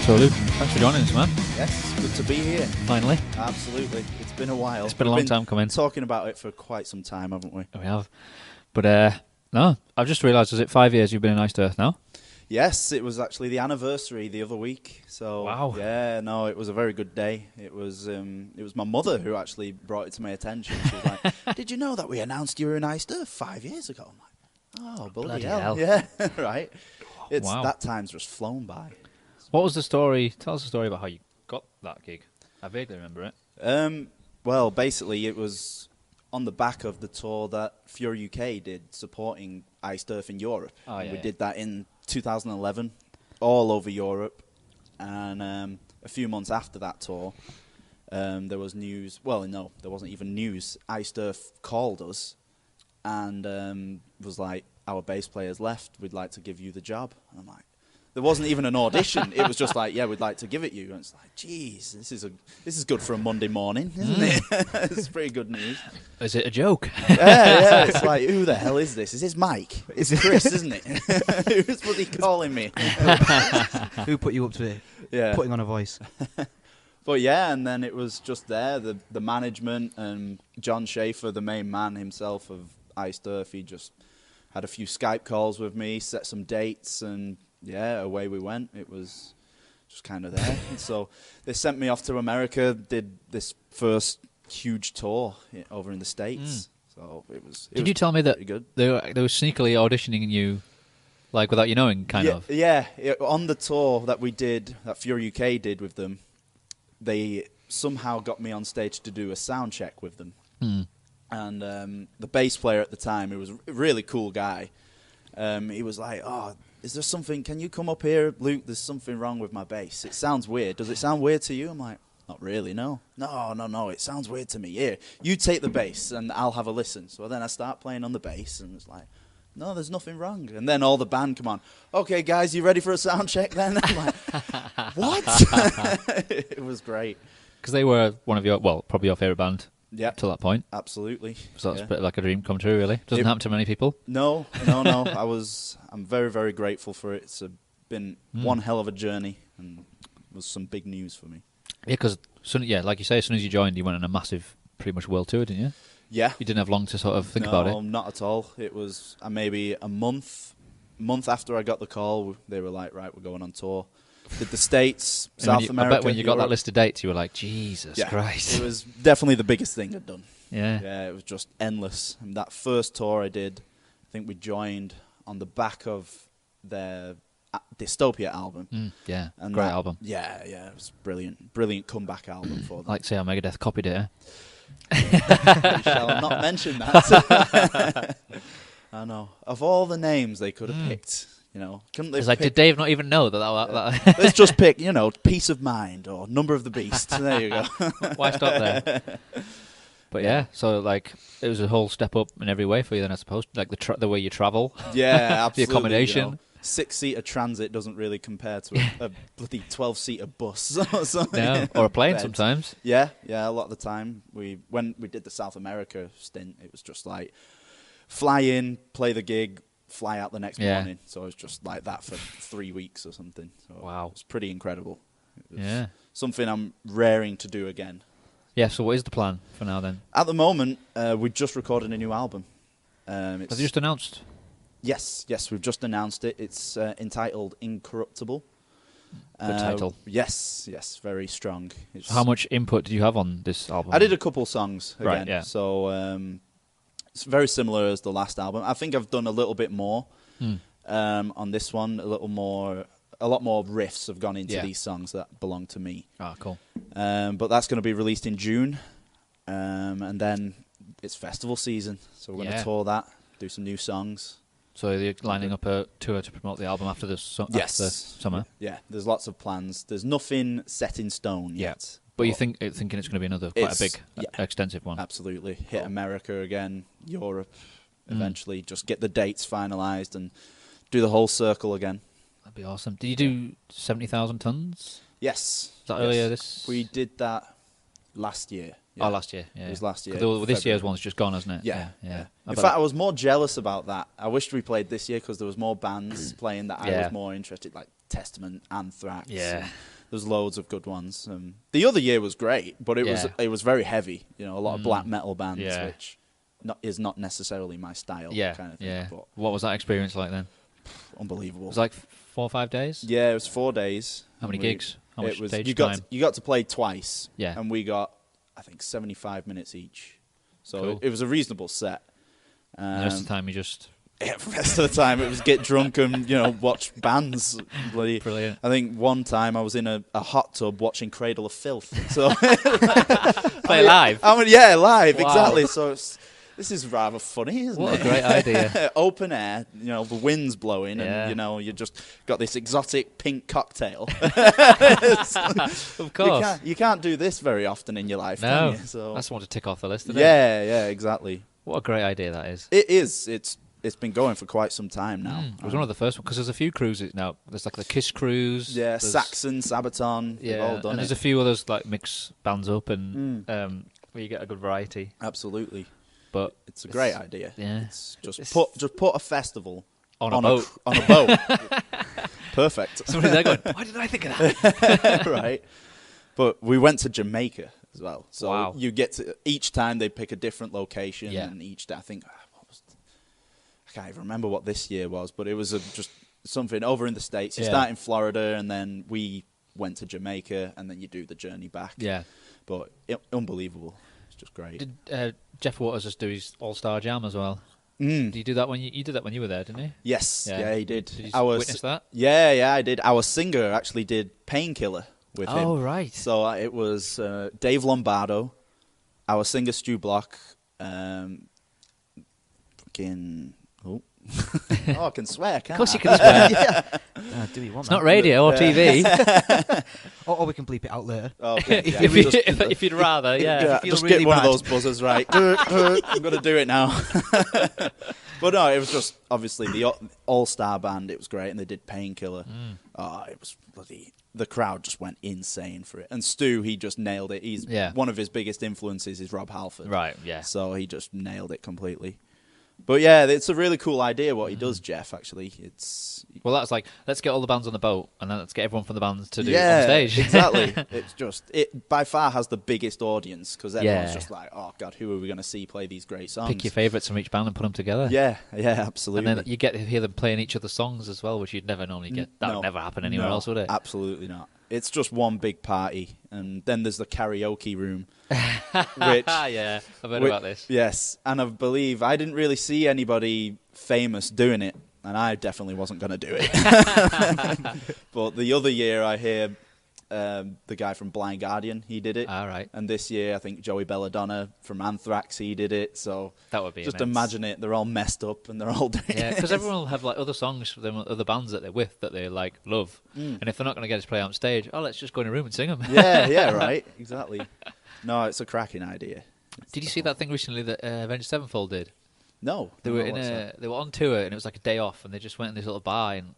So, Luke, thanks for joining us, man. Yes, good to be here. Finally. Absolutely. It's been a while. It's been a long time coming. Talking about it for quite some time, haven't we? We have. But, no, I've just realised, is it 5 years you've been in Iced Earth now? Yes, it was actually the anniversary the other week. So, wow. Yeah, no, it was a very good day. It was my mother who actually brought it to my attention. She was like, did you know that we announced you were in Iced Earth 5 years ago? I'm like, oh, bloody hell. Yeah, right. Wow. That time's just flown by. What was the story? Tell us the story about how you got that gig. I vaguely remember it. Well, basically, it was on the back of the tour that Fury UK did, supporting Iced Earth in Europe. Oh, yeah, we did that in 2011, all over Europe. And a few months after that tour, there was news. Well, no, there wasn't even news. Iced Earth called us and was like, our bass player's left. We'd like to give you the job. And I'm like, there wasn't even an audition. It was just like, yeah, we'd like to give it you. And it's like, geez, this is good for a Monday morning, isn't it? It's pretty good news. Is it a joke? Yeah. It's like, who the hell is this? Is this Mike? It's Chris, isn't it? Who's bloody calling me? Who put you up to it? Yeah. Putting on a voice. But yeah, and then it was just there, the management and John Schaefer, the main man himself of Iced Earth, he just had a few Skype calls with me, set some dates, and yeah, away we went. It was just kind of there. And so they sent me off to America, did this first huge tour over in the States. So it was. Did you tell me that good. they were sneakily auditioning you, like without you knowing, kind of? Yeah, on the tour that we did, that Fury UK did with them, they somehow got me on stage to do a sound check with them. And the bass player at the time, who was a really cool guy, he was like, oh, is there something, can you come up here, Luke, there's something wrong with my bass. It sounds weird. Does it sound weird to you? I'm like, not really, no. No, it sounds weird to me. Here, you take the bass and I'll have a listen. So then I start playing on the bass and it's like, no, there's nothing wrong. And then all the band come on, okay, guys, you ready for a sound check then? I'm like, what? It was great. Because they were one of your, well, probably your favourite band. Yeah, to that point, absolutely. So that's a bit like a dream come true, really. Doesn't happen to many people. No. I'm very, very grateful for it. It's been one hell of a journey, and it was some big news for me. Yeah, because like you say, as soon as you joined, you went on a massive, pretty much world tour, didn't you? Yeah. You didn't have long to sort of think about it. No, not at all. It was maybe a month after I got the call. They were like, right, we're going on tour. Did the States, South America. I bet when you got that list of dates, you were like, Jesus Christ. It was definitely the biggest thing I'd done. Yeah. Yeah, it was just endless. And that first tour I did, I think we joined on the back of their Dystopia album. Yeah, and great album. Yeah, it was brilliant. Brilliant comeback album for them. Like to say how Megadeth copied it, eh? We shall not mention that. I know. Of all the names they could have picked, couldn't they? It's like, did Dave not even know that? Let's just pick, Peace of Mind or Number of the Beast. There you go. Why stop there? But yeah, so like it was a whole step up in every way for you then, I suppose. Like the way you travel. Yeah, absolutely. The accommodation. 6-seater transit doesn't really compare to a bloody 12-seater bus. No, or a plane sometimes. Yeah, a lot of the time. When we did the South America stint, it was just like fly in, play the gig, fly out the next morning. So it was just like that for 3 weeks or something. So wow. It was pretty incredible. It was something I'm raring to do again. Yeah, so what is the plan for now then? At the moment, we just recorded a new album. Have you just announced? Yes, we've just announced it. It's entitled Incorruptible. Good title. Yes, very strong. So how much input did you have on this album? I did a couple songs again. Right, yeah. So it's very similar as the last album. I think I've done a little bit more on this one. A lot more riffs have gone into these songs that belong to me. Ah, cool. But that's going to be released in June, and then it's festival season. So we're going to tour that, do some new songs. So you're lining up a tour to promote the album after the summer? Yeah, there's lots of plans. There's nothing set in stone yet. But you're thinking it's going to be another quite a big, extensive one? Absolutely. Hit America again, Europe, eventually. Just get the dates finalised and do the whole circle again. That'd be awesome. Did you do 70,000 tons? Yes. Was that earlier this? We did that last year. Yeah. Oh, last year. Yeah. It was last year. This year's one's just gone, hasn't it? Yeah. In fact, I was more jealous about that. I wished we played this year because there was more bands playing that I was more interested, like Testament, Anthrax. Yeah. There's loads of good ones. The other year was great, but it was very heavy. You know, a lot of black metal bands, which is not necessarily my style. Kind of thing. Yeah. But What was that experience like then? unbelievable. It was like 4 or 5 days. Yeah, it was 4 days. How many gigs? How much stage you time? got to play twice. Yeah. And we got, I think, 75 minutes each. So Cool. it was a reasonable set. And the rest of the time you just... Yeah, the rest of the time it was get drunk and, watch bands. Bloody, Brilliant. I think one time I was in a hot tub watching Cradle of Filth. So Play live? Live, Wow. exactly. So this is rather funny, isn't What it? a great idea. Open air, the wind's blowing and, you just got this exotic pink cocktail. Of course. You can't do this very often in your life, No. can you? So, That's one to tick off the list, isn't it? yeah, exactly. What a great idea that is. It is. It's been going for quite some time now. It was one of the first ones, because there's a few cruises now. There's like the Kiss cruise. Yeah, there's- Saxon, Sabaton, they've all done and there's it. a few others like mix bands up and where you get a good variety. Absolutely. But It's a great idea. Yeah. It's just It's- put a festival On a boat. on a boat. Perfect. somebody's there going, why didn't I think of that? Right. But we went to Jamaica as well. So Wow. you get to each time they pick a different location Yeah. and each day I think I can't even remember what this year was, but it was just something over in the States. You Yeah. start in Florida and then we went to Jamaica and then you do the journey back. Yeah. But unbelievable. It's just great. Did Jeff Waters just do his All-Star Jam as well? Did you do that when you did that when you were there, didn't you? Yes, yeah, he did. Did you witness that? Yeah, I did. Our singer actually did Painkiller with him. Oh, right. So it was Dave Lombardo, our singer Stu Block, fucking... Oh. Oh, I can swear, can't Of course I? you can swear. Yeah. Do we want It's that? not radio or TV. Or we can bleep it out later. Oh, okay, yeah. if you'd rather, yeah. you feel just really get one bad. of those buzzers, right? I'm going to do it now. But no, it was just, obviously, the all-star band. It was great, and they did Painkiller. Oh, it was bloody... The crowd just went insane for it. And Stu, he just nailed it. He's one of his biggest influences is Rob Halford. Right, yeah. So he just nailed it completely. But yeah, it's a really cool idea what he does, Jeff, actually. Well, that's like, let's get all the bands on the boat, and then let's get everyone from the bands to do it yeah, on stage. Exactly. It's just, it by far has the biggest audience, because everyone's Yeah. just like, oh, God, who are we going to see play these great songs? Pick your favourites from each band and put them together. Yeah, absolutely. And then you get to hear them playing each other's songs as well, which you'd never normally get. That would never happen anywhere else, would it? Absolutely not. It's just one big party, and then there's the karaoke room, which... Yeah, I've heard about this. Yes, and I didn't really see anybody famous doing it, and I definitely wasn't going to do it. But the other year I hear the guy from Blind Guardian, he did it. All right. And this year I think Joey Belladonna from Anthrax, he did it. So That would be just immense. imagine it. They're all messed up and they're all doing Yeah, it. because everyone will have like other songs from them, other bands that they're with that they like love, and if they're not going to get us to play on stage, let's just go in a room and sing them. yeah, right, exactly. No, it's a cracking idea. Did you see that thing recently that Avenged Sevenfold did? No, They were what's that? they were on tour and it was like a day off, and they just went in this little bar in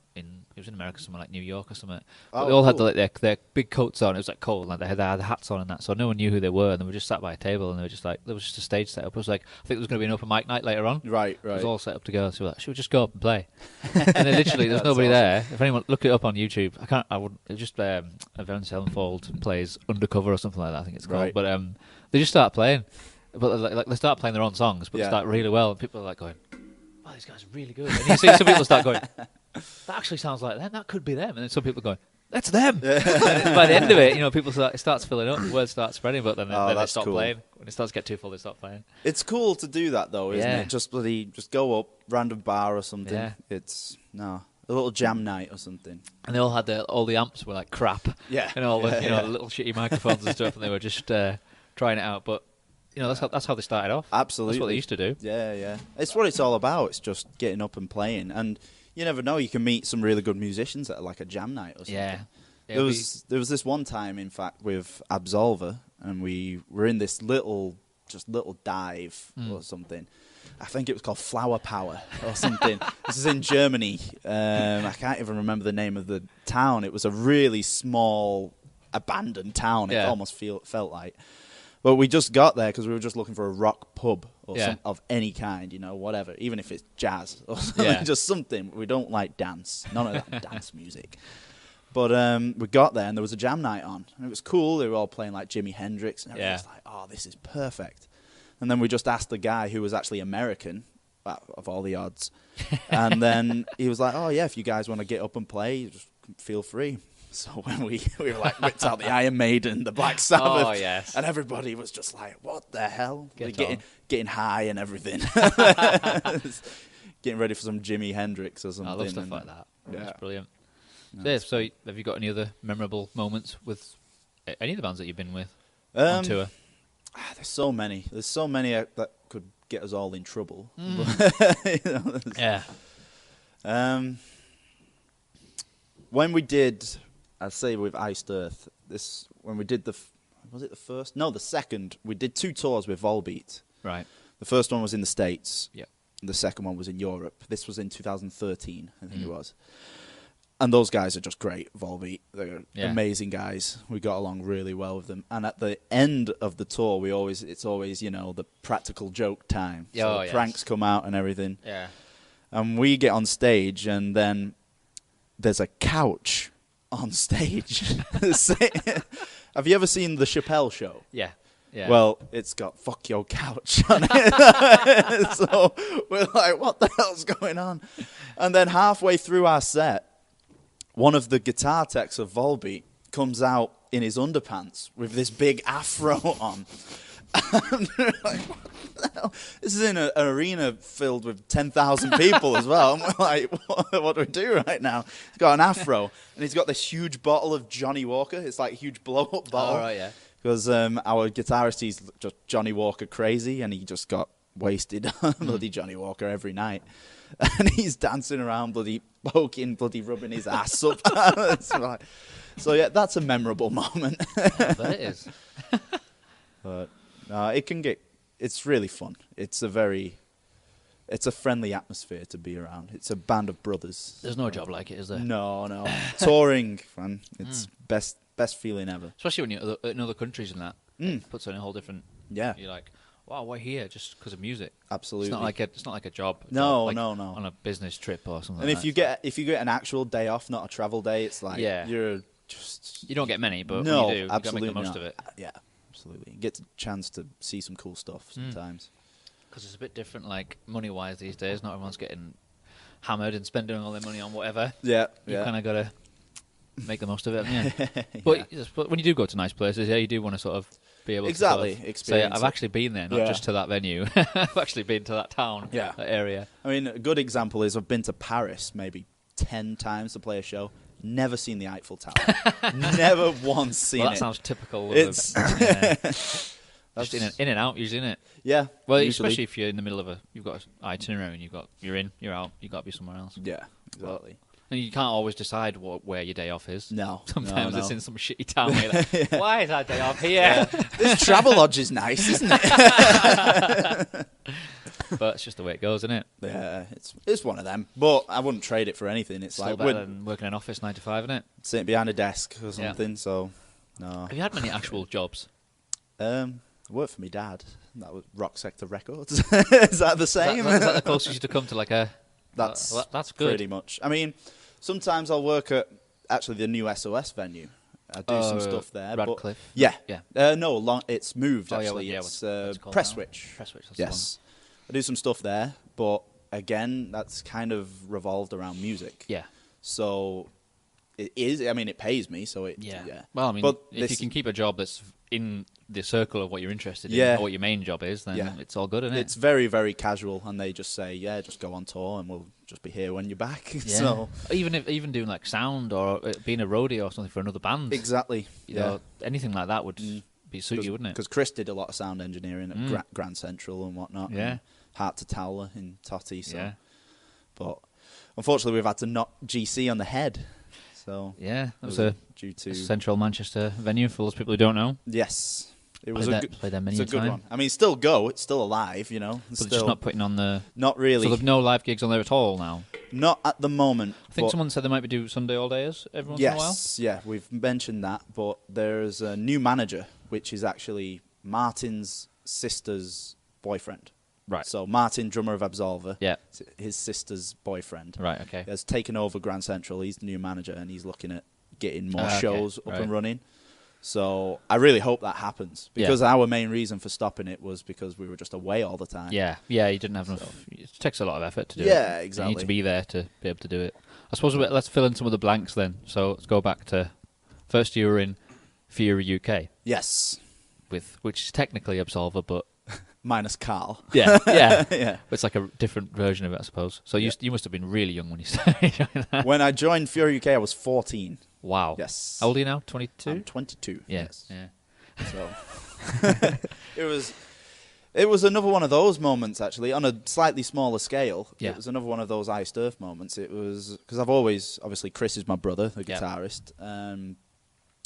it was in America somewhere like New York or something. But Oh, they all had cool. their big coats on. It was like cold, and they had their hats on and that, so no one knew who they were, and they were just sat by a table, and they were just like, there was just a stage set up. It was like, I think there was going to be an open mic night later on. Right. It was all set up to go. So we were like, should we just go up and play? And then literally, there's That's nobody awesome. there. If anyone look it up on YouTube, I wouldn't. It's just Avenged Sevenfold plays Undercover or something like that. I think it's called. Right. But they just start playing. But like they start playing their own songs, but they Yeah. start really well. And people are like going, "Wow, these guys are really good." And you see some people start going, "That actually sounds like them. That could be them." And then some people going, "That's them." And by the end of it, people it starts filling up. The word starts spreading, but then they that's stop cool. playing. When it starts to get too full, they stop playing. It's cool to do that though, isn't Yeah. it? Just go up, random bar or something. Yeah. It's a little jam night or something. And they all had all the amps were like crap. Yeah. And all the Yeah. the little shitty microphones and stuff, and they were just trying it out. But that's how they started off. Absolutely. That's what they used to do. Yeah. It's what it's all about. It's just getting up and playing, and you never know. You can meet some really good musicians at like a jam night or something. Yeah. There was this one time, in fact, with Absolva, and we were in this little dive or something. I think it was called Flower Power or something. This is in Germany. I can't even remember the name of the town. It was a really small, abandoned town. It Yeah. almost felt like. But we just got there because we were just looking for a rock pub or Yeah. of any kind, whatever, even if it's jazz or something, Yeah. just something. We don't like dance, none of that dance music. But we got there and there was a jam night on. And it was cool. They were all playing like Jimi Hendrix. And everyone was like, oh, this is perfect. And then we just asked the guy who was actually American, of all the odds. And then he was like, oh, yeah, if you guys want to get up and play, just feel free. So when we were like, whipped out the Iron Maiden, the Black Sabbath. Oh, yes. And everybody was just like, what the hell? Getting high and everything. Getting ready for some Jimi Hendrix or something. I love stuff like that. Yeah. That's brilliant. No, So have you got any other memorable moments with any of the bands that you've been with on tour? There's so many. There's so many that could get us all in trouble. Yeah. When we did, I'd say with Iced Earth, when we did was it the first? No, the second. We did 2 tours with Volbeat. Right. The first one was in the States. Yeah. The second one was in Europe. This was in 2013, I think it was. And those guys are just great, Volbeat. They're amazing guys. We got along really well with them. And at the end of the tour, it's always, the practical joke time. So pranks come out and everything. Yeah. And we get on stage, and then there's a couch on stage. Have you ever seen The Chappelle Show? Yeah. Yeah. Well, it's got "fuck your couch" on it. So we're like, what the hell's going on? And then halfway through our set, one of the guitar techs of Volbeat comes out in his underpants with this big afro on. And we're like, what the hell? This is in an arena filled with 10,000 people as well. And we're like, what do we do right now? He's got an afro, and he's got this huge bottle of Johnny Walker. It's like a huge blow-up bottle. Oh, right, yeah. Because our guitarist, he's just Johnny Walker crazy, and he just got wasted on bloody Johnny Walker every night. And he's dancing around, bloody poking, bloody rubbing his ass up. So, yeah, that's a memorable moment. I bet it is. But it's really fun. It's a friendly atmosphere to be around. It's a band of brothers. There's no job like it, is there? No. Touring, man. It's best feeling ever. Especially when you're in other countries and that. It puts on a whole different... Yeah. You're like, wow, we're here just because of music. Absolutely. It's not like a job. It's No. On a business trip or something. And like if you get an actual day off, not a travel day, it's like you're just... You don't get many, but no, when you do, absolutely you got to make the most not. of it. Yeah, absolutely. You get a chance to see some cool stuff sometimes. Because it's a bit different, like, money-wise these days. Not everyone's getting hammered and spending all their money on whatever. Yeah, You kind of got to make the most of it, yeah. But when you do go to nice places, you do want to sort of be able to sort of experience say, I've it. actually been there, not just to that venue. I've actually been to that town, that area. I mean, a good example is I've been to Paris maybe 10 times to play a show. Never seen the Eiffel Tower. Never once seen it. Well, that sounds typical. It's just in and out, usually, isn't it? Yeah. Well, usually. especially if you're in the middle of you've got an itinerary and you're in, you're out, you've got to be somewhere else. Yeah, exactly. And you can't always decide where your day off is. No. Sometimes no. it's in some shitty town where you're like, why is our day off here? This Travelodge is nice, isn't it? But it's just the way it goes, isn't it? Yeah, it's one of them. But I wouldn't trade it for anything. It's Still like better than working in an office 9 to 5, isn't it? sitting behind a desk or something. So, no. Have you had many actual jobs? I worked for my dad. That was Rock Sector Records. Is that the same? Is that the closest you to come to like a... That's that's good. Pretty much. I mean, sometimes I'll work at actually the new SOS venue. I do some stuff there. Radcliffe? But Yeah. No, it's moved actually. What's It's it called Press now? Switch. Press Switch, that's Yes. I do some stuff there, but again, that's kind of revolved around music. Yeah. So it is. I mean, it pays me, so it. Yeah. Yeah. Well, I mean, but if you can keep a job that's in the circle of what you're interested in, Yeah. or what your main job is, then Yeah. it's all good, isn't it? It's very, very casual, and they just say, just go on tour, and we'll just be here when you're back. Yeah. So even doing like sound or being a roadie or something for another band. exactly. You know, anything like that would suit you, wouldn't it? Because Chris did a lot of sound engineering at Grand Central and whatnot. Yeah. And Heart to Towler in Totty. So. Yeah. But unfortunately, we've had to knock GC on the head. So Yeah, that was due to central Manchester venue for those people who don't know. yes, it was Played there many it's a good time. one. I mean, still go. It's still alive, you know. But Still, just not putting on the... not really. So there's no live gigs on there at all now? Not at the moment. I think but someone said they might be doing Sunday all days every once in a while. yes, yeah, we've mentioned that. But there's a new manager, which is actually Martin's sister's boyfriend. Right. So Martin, drummer of Absolva, Yeah. his sister's boyfriend, Right, okay. has taken over Grand Central. He's the new manager, and he's looking at getting more shows up right. and running. So I really hope that happens, because our main reason for stopping it was because we were just away all the time. Yeah, you didn't have enough. It takes a lot of effort to do it. Yeah, exactly. You need to be there to be able to do it. I suppose let's fill in some of the blanks then. So let's go back to first year in Fury UK. Yes. Which is technically Absolva, but minus Carl. Yeah. Yeah. It's like a different version of it, I suppose. So you must have been really young when you started. When I joined Fury UK, I was 14. Wow. Yes. How old are you now? 22? I'm 22. Yeah. Yes. Yeah. So it was another one of those moments, actually, on a slightly smaller scale. Yeah. It was another one of those iced earth moments. It was because I've always, obviously, Chris is my brother, the guitarist.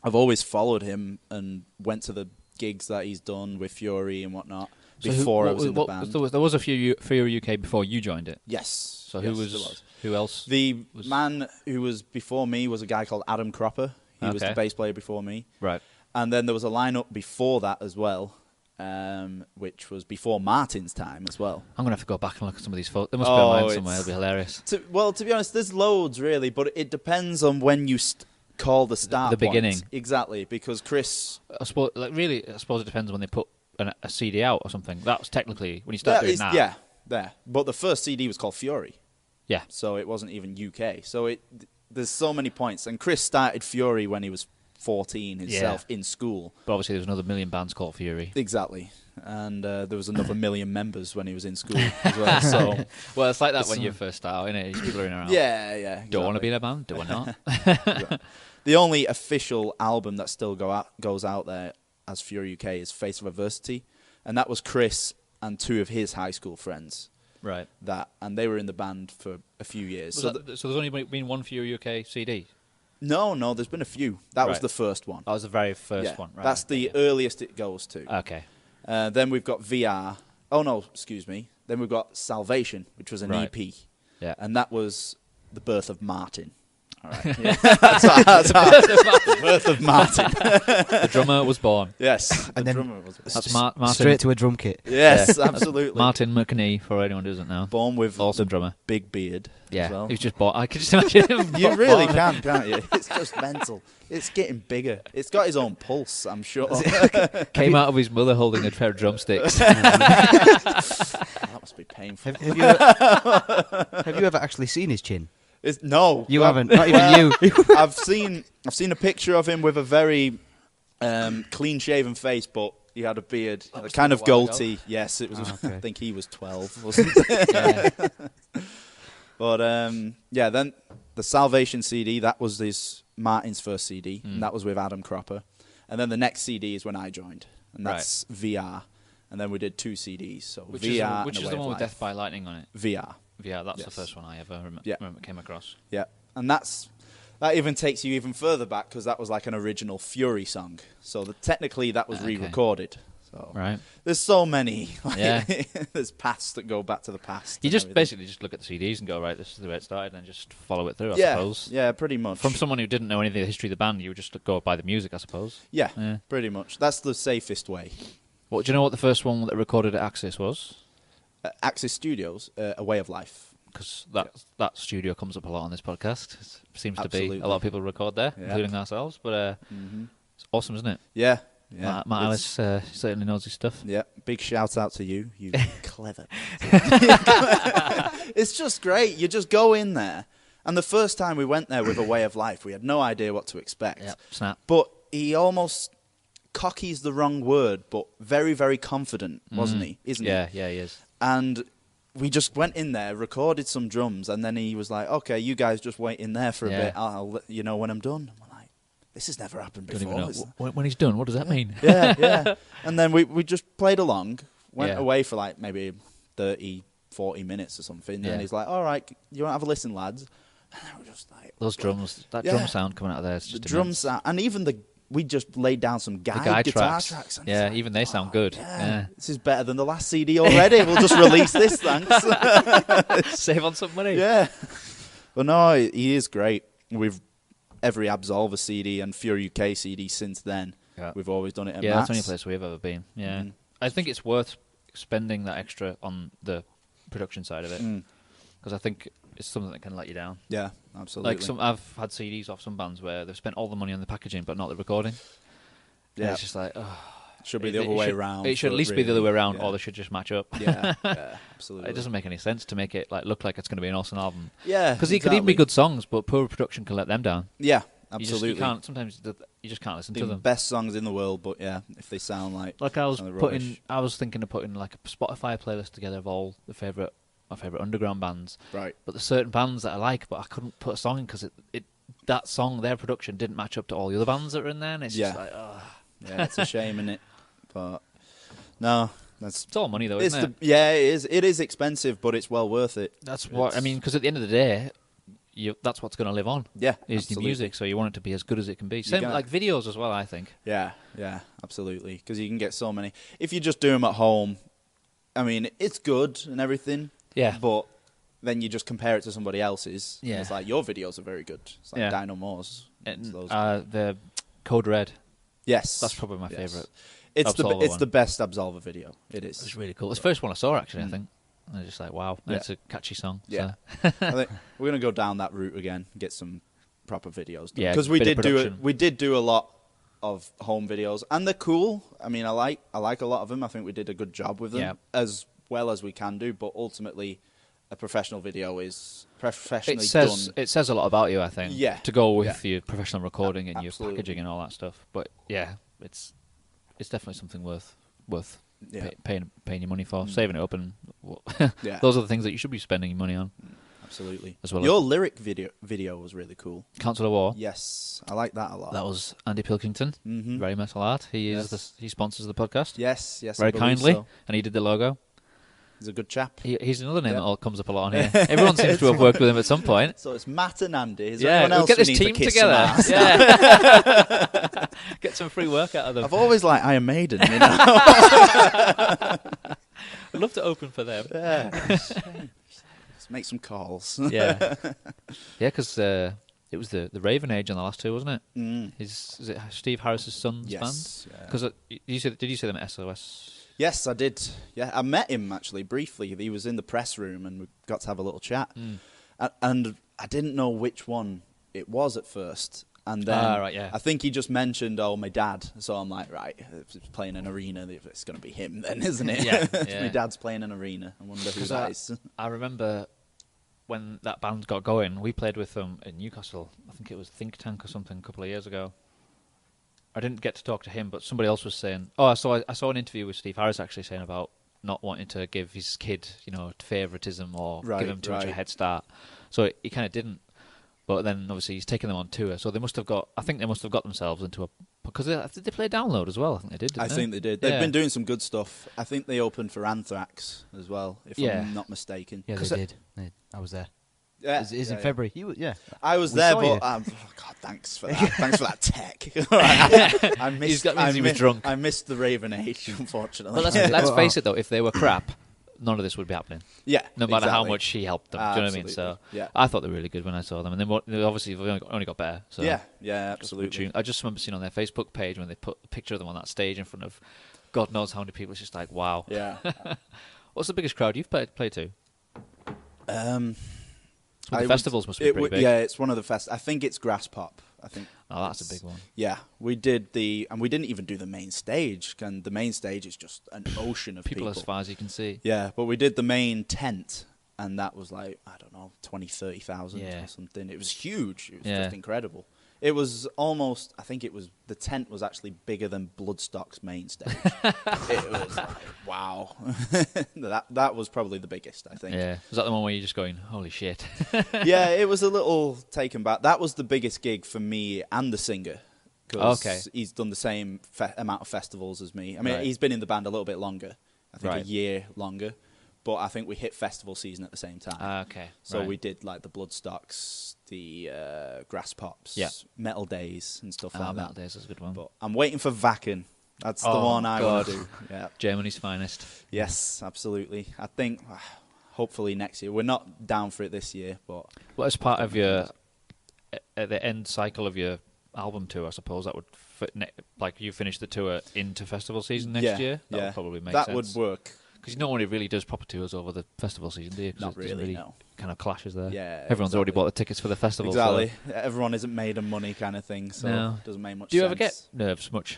I've always followed him and went to the gigs that he's done with Fury and whatnot before I was in the band. There was a Fury UK before you joined it. Yes. So yes, who else? The man who was before me was a guy called Adam Cropper. He was the bass player before me. Right. And then there was a lineup before that as well, which was before Martin's time as well. I'm going to have to go back and look at some of these photos. There must be online somewhere. It'll be hilarious. To be honest, there's loads, really, but it depends on when you call the start The beginning. point. Exactly, because Chris... I suppose it depends when they put a CD out or something. That was technically when you start doing that. Yeah, there. But the first CD was called Fury. Yeah. So it wasn't even UK. So there's so many points. And Chris started Fury when he was 14 himself in school. But obviously there's another million bands called Fury. Exactly. And there was another million members when he was in school as well. So, well, it's like that when you first start, isn't it? People are in around. Yeah. Exactly. Do I want to be in a band? Do I not? The only official album that still goes out there as Fury UK is Face of Adversity. And that was Chris and two of his high school friends. Right. And they were in the band for a few years. So there's only been one Fury UK CD? No, there's been a few. That was the first one. That was the very first one, right? That's the earliest it goes to. Okay. Then we've got VR. Oh, no, excuse me. Then we've got Salvation, which was an EP. Yeah. And that was the birth of Martin. All right. Yeah. That's the birth of Martin. The drummer was born. Yes. And the then drummer was born. That's Martin. Straight to a drum kit. Yes, absolutely. Martin McNee, for anyone who doesn't know. Born with awesome drummer. Big beard. Yeah. As well. He was just born. I could just imagine him. You really can, can't you? It's just mental. It's getting bigger. It's got his own pulse, I'm sure. Came out of his mother holding a pair of drumsticks. That must be painful. Have you ever actually seen his chin? No. You haven't. Not even you. I've seen a picture of him with a very clean-shaven face, but he had a beard, a kind of goatee. Yes, it was. Okay. I think he was 12, wasn't it? Yeah. But then the Salvation CD, that was Martin's first CD, and that was with Adam Cropper. And then the next CD is when I joined, and that's VR. And then we did 2 CDs. So Which VR, is the one with Death by Lightning on it. VR. Yeah, that's the first one I ever came across. Yeah, and that even takes you even further back because that was like an original Fury song. So technically that was re-recorded. So right. There's so many. There's paths that go back to the past. You just basically just look at the CDs and go, right, this is the way it started, and just follow it through, I suppose. Yeah, pretty much. From someone who didn't know anything of the history of the band, you would just go by the music, I suppose. Yeah, pretty much. That's the safest way. Do you know what the first one that recorded at Axis was? Axis Studios, A Way of Life. Because that studio comes up a lot on this podcast. It seems Absolutely. to be a lot of people record there, including ourselves. But it's awesome, isn't it? Yeah. Matt Ellis certainly knows his stuff. Yeah, big shout out to you clever. It's just great. You just go in there, and the first time we went there with A Way of Life, we had no idea what to expect. Yep, snap. But he almost cocky's the wrong word, but very, very confident, wasn't he? Isn't he? Yeah, he is. And we just went in there, recorded some drums, and then he was like, "Okay, you guys just wait in there for a bit. I'll let you know when I'm done." And we're like, "This has never happened before." Don't even know. When he's done, what does that mean? Yeah. And then we just played along, went away for like maybe 30, 40 minutes or something, and he's like, "All right, you want to have a listen, lads?" And then we're just like, those drums, drum sound coming out of there is just the drum sound, and even we just laid down some guitar tracks. And yeah, even they sound good. Yeah. This is better than the last CD already. We'll just release this, thanks. Save on some money. Yeah. But no, he is great. We've every Absolva CD and Fury UK CD since then. Yeah. We've always done it at Matt's. That's the only place we've ever been. Yeah. I think it's worth spending that extra on the production side of it. because I think it's something that can let you down. Yeah, absolutely. Like I've had CDs off some bands where they've spent all the money on the packaging but not the recording. Yeah, and it's just like, should be the other way around. It should at least be the other way around, or they should just match up. Yeah, absolutely. It doesn't make any sense to make it like look like it's going to be an awesome album. Yeah, because it could even be good songs, but poor production can let them down. Yeah, absolutely. You can't. Sometimes you just can't listen to them. Best songs in the world, but yeah, if they sound like I was thinking of putting like a Spotify playlist together of all my favorite underground bands. Right. But there's certain bands that I like, but I couldn't put a song in because that song, their production didn't match up to all the other bands that are in there, and it's just like, yeah, it's a shame, isn't it? But no, it's all money though, isn't it? Yeah, it is. It is expensive, but it's well worth it. That's what I mean. Because at the end of the day, that's what's going to live on. Yeah, is the music. So you want it to be as good as it can be. Same like videos as well, I think. Yeah, absolutely. Because you can get so many. If you just do them at home, I mean, it's good and everything. Yeah. But then you just compare it to somebody else's. Yeah. And it's like your videos are very good. It's like Dino Moore's. The Code Red. Yes, that's probably my favourite. It's the best Absolva video. It is. It's really cool. It's the first one I saw actually. I think. And I was just like, wow, it's a catchy song. Yeah, so. I think we're gonna go down that route again. Get some proper videos done. Yeah, because we did do a lot of home videos, and they're cool. I mean, I like a lot of them. I think we did a good job with them as well as we can do. But ultimately, a professional video is professionally done. It says a lot about you, I think. Yeah. To go with your professional recording and your packaging and all that stuff. But yeah, it's definitely something worth paying your money for, saving it up, and those are the things that you should be spending your money on. Absolutely. As well, your lyric video was really cool. Council of War. Yes, I like that a lot. That was Andy Pilkington, very metal art. He sponsors the podcast. Yes, very kindly, so. And he did the logo. He's a good chap. He's another name that all comes up a lot on here. Everyone seems to have worked with him at some point. So it's Matt and Andy. Is there anyone else we'll get this team together. Get some free work out of them. I've always liked Iron Maiden, you know. I'd love to open for them. Yeah. Let's make some calls. Yeah, because it was the Raven Age on the last two, wasn't it? Is it Steve Harris's son's band? Because did you see them at SOS? Yes, I did. Yeah, I met him actually briefly. He was in the press room, and we got to have a little chat. And I didn't know which one it was at first. And then I think he just mentioned, my dad. So I'm like, right, if he's playing an arena, it's going to be him then, isn't it? Yeah. My dad's playing an arena. I wonder who that is. I remember when that band got going, we played with them in Newcastle. I think it was Think Tank or something a couple of years ago. I didn't get to talk to him, but somebody else was saying... I saw an interview with Steve Harris actually saying about not wanting to give his kid, favouritism or give him too much of a head start. So he kind of didn't. But then obviously he's taken them on tour, so they must have got themselves into a... Because did they play Download as well? I think they did, I think they did. They've been doing some good stuff. I think they opened for Anthrax as well, if I'm not mistaken. Yeah, they did. I was there. Yeah, it was in February. I was there, but God, thanks for that. Thanks for that tech. I missed the Raven Age, unfortunately. But let's face it, though, if they were crap, none of this would be happening. Yeah, no matter how much he helped them. Do you know what I mean? So yeah. I thought they were really good when I saw them, and then obviously they've only got better. So yeah, absolutely. I just remember seeing on their Facebook page when they put a picture of them on that stage in front of God knows how many people. It's just like, wow. Yeah. What's the biggest crowd you've played to? The festivals must be pretty big. Yeah, it's one of the I think it's Grass Pop. I think. Oh, that's a big one. Yeah, we did and we didn't even do the main stage. And the main stage is just an ocean of people. As far as you can see. Yeah, but we did the main tent, and that was like, I don't know, 20,000, 30,000 or something. It was huge. It was just incredible. It was almost, I think the tent was actually bigger than Bloodstock's main stage. It was like, wow. that was probably the biggest, I think. Yeah. Was that the one where you're just going, holy shit? Yeah, it was a little taken back. That was the biggest gig for me and the singer. Because he's done the same amount of festivals as me. I mean, he's been in the band a little bit longer. I think a year longer. But I think we hit festival season at the same time. Okay. So we did like the Bloodstocks, the Grass Pops, Metal Days and stuff like that. Metal Days is a good one. But I'm waiting for Wacken. That's the one I want to do. Yeah. Germany's finest. Yes, absolutely. I think hopefully next year. We're not down for it this year, but... Well, as part of your... At the end cycle of your album tour, I suppose that would... like you finish the tour into festival season next year? That would probably make sense. That would work. Because no one really does proper tours over the festival season, do you? 'Cause Not it doesn't really, no. Kind of clashes there. Yeah, Everyone's already exactly. bought the tickets for the festival. Exactly. So. Everyone isn't made of money kind of thing, so No. it doesn't make much sense. Do you ever get nerves much?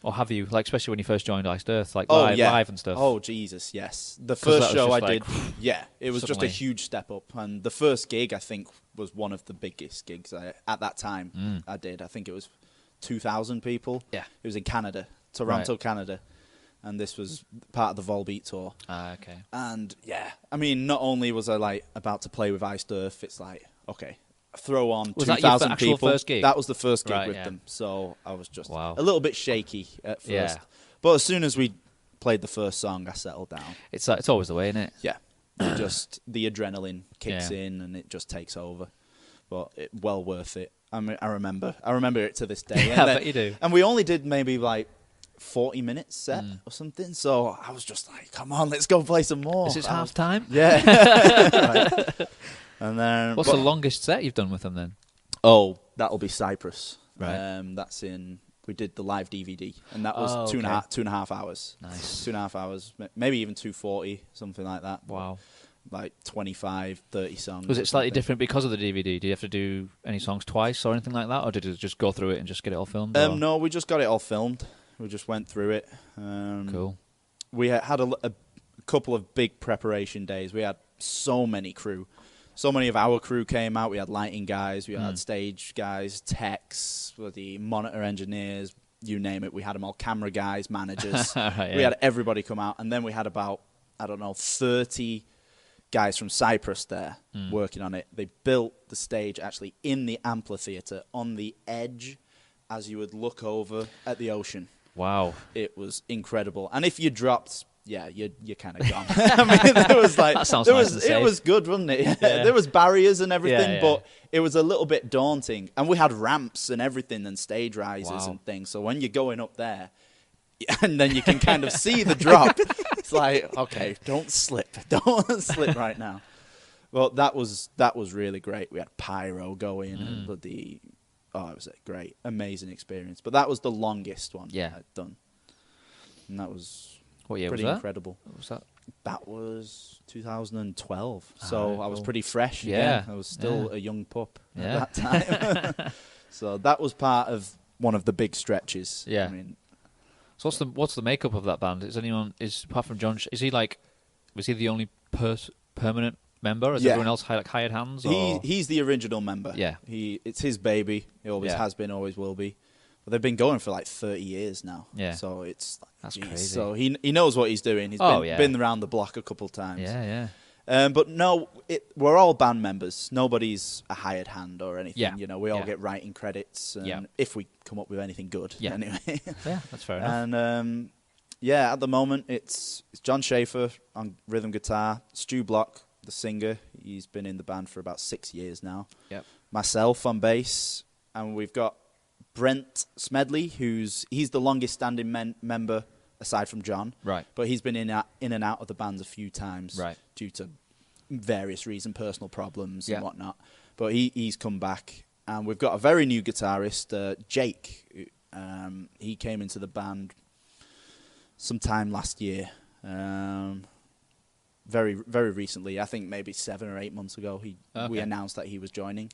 Or have you? Like, especially when you first joined Iced Earth, like Oh, live, yeah. live and stuff. Oh, Jesus, yes. The 'Cause that first was show just I like, did, yeah, it was just a suddenly. huge step up. And the first gig, I think, was one of the biggest gigs at that time I did. I think it was 2,000 people. Yeah. It was in Canada, Toronto, Right. Canada. And this was part of the Volbeat tour. Ah, okay. And, yeah, I mean, not only was I, like, about to play with Iced Earth, it's like, okay, throw on Was that your 2,000 actual people. first gig? That was the first gig Right, with yeah. them. So I was just Wow. a little bit shaky at first. Yeah. But as soon as we played the first song, I settled down. It's always the way, isn't it? Yeah, the adrenaline kicks in and it just takes over. But well worth it. I mean, I remember it to this day. Yeah, I bet you do. And we only did maybe like 40 minutes set or something. So I was just like, come on, let's go play some more. Is it half time? Yeah. Right. And then What's the longest set you've done with them then? Oh, that'll be Cyprus. Right. That's in. We did the live DVD, and that was Oh, two and okay. a half hours. Nice. 2.5 hours, maybe even 2:40, something like that. Wow. Like 25, 30 songs. Was or it slightly something. different because of the DVD? Did you have to do any songs twice or anything like that, or did you just go through it and just get it all filmed? or- No, we just got it all filmed. We just went through it. Cool. We had a couple of big preparation days. We had so many crew. So many of our crew came out. We had lighting guys, we had stage guys, techs, the monitor engineers, you name it. We had them all, camera guys, managers. Right, We yeah. had everybody come out. And then we had about, 30 guys from Cyprus there working on it. They built the stage actually in the amphitheatre on the edge as you would look over at the ocean. Wow. It was incredible. And if you dropped... Yeah, you're kind of gone. I mean, there was like That sounds there nice was and it safe. was good, wasn't it? Yeah. There was barriers and everything, Yeah. but it was a little bit daunting. And we had ramps and everything, and stage rises Wow. and things. So when you're going up there, and then you can kind of see the drop, it's like, okay, don't slip right now. Well, that was really great. We had pyro going, and it was a great, amazing experience. But that was the longest one I'd done, and that was. What year Pretty was that? incredible. What was that? That was 2012. Ah, So right, I was cool. pretty fresh. Yeah. Again. I was still Yeah. a young pup Yeah. at that time. So that was part of one of the big stretches. Yeah. I mean, So what's the makeup of that band? Apart from John? Was he the only permanent member? Is Yeah. everyone else hired hands? Or? he's the original member. Yeah. It's his baby. He always Yeah. has been, always will be. But they've been going for like 30 years now. Yeah. So it's like, That's geez. crazy. So he knows what he's doing. He's been around the block a couple times. Yeah. But no, we're all band members. Nobody's a hired hand or anything. Yeah. You know, we all Yeah. get writing credits, and Yeah. if we come up with anything good, Yeah. anyway. Yeah, that's fair enough. And at the moment it's John Schaefer on rhythm guitar, Stu Block, the singer. He's been in the band for about 6 years now. Yep. Myself on bass, and we've got Brent Smedley, he's the longest standing member aside from John. Right. But he's been in and out of the band a few times. Right. Due to various reasons, personal problems Yeah. and whatnot. But he's come back. And we've got a very new guitarist, Jake. He came into the band sometime last year. Very, very recently. I think maybe 7 or 8 months ago, we Okay. announced that he was joining.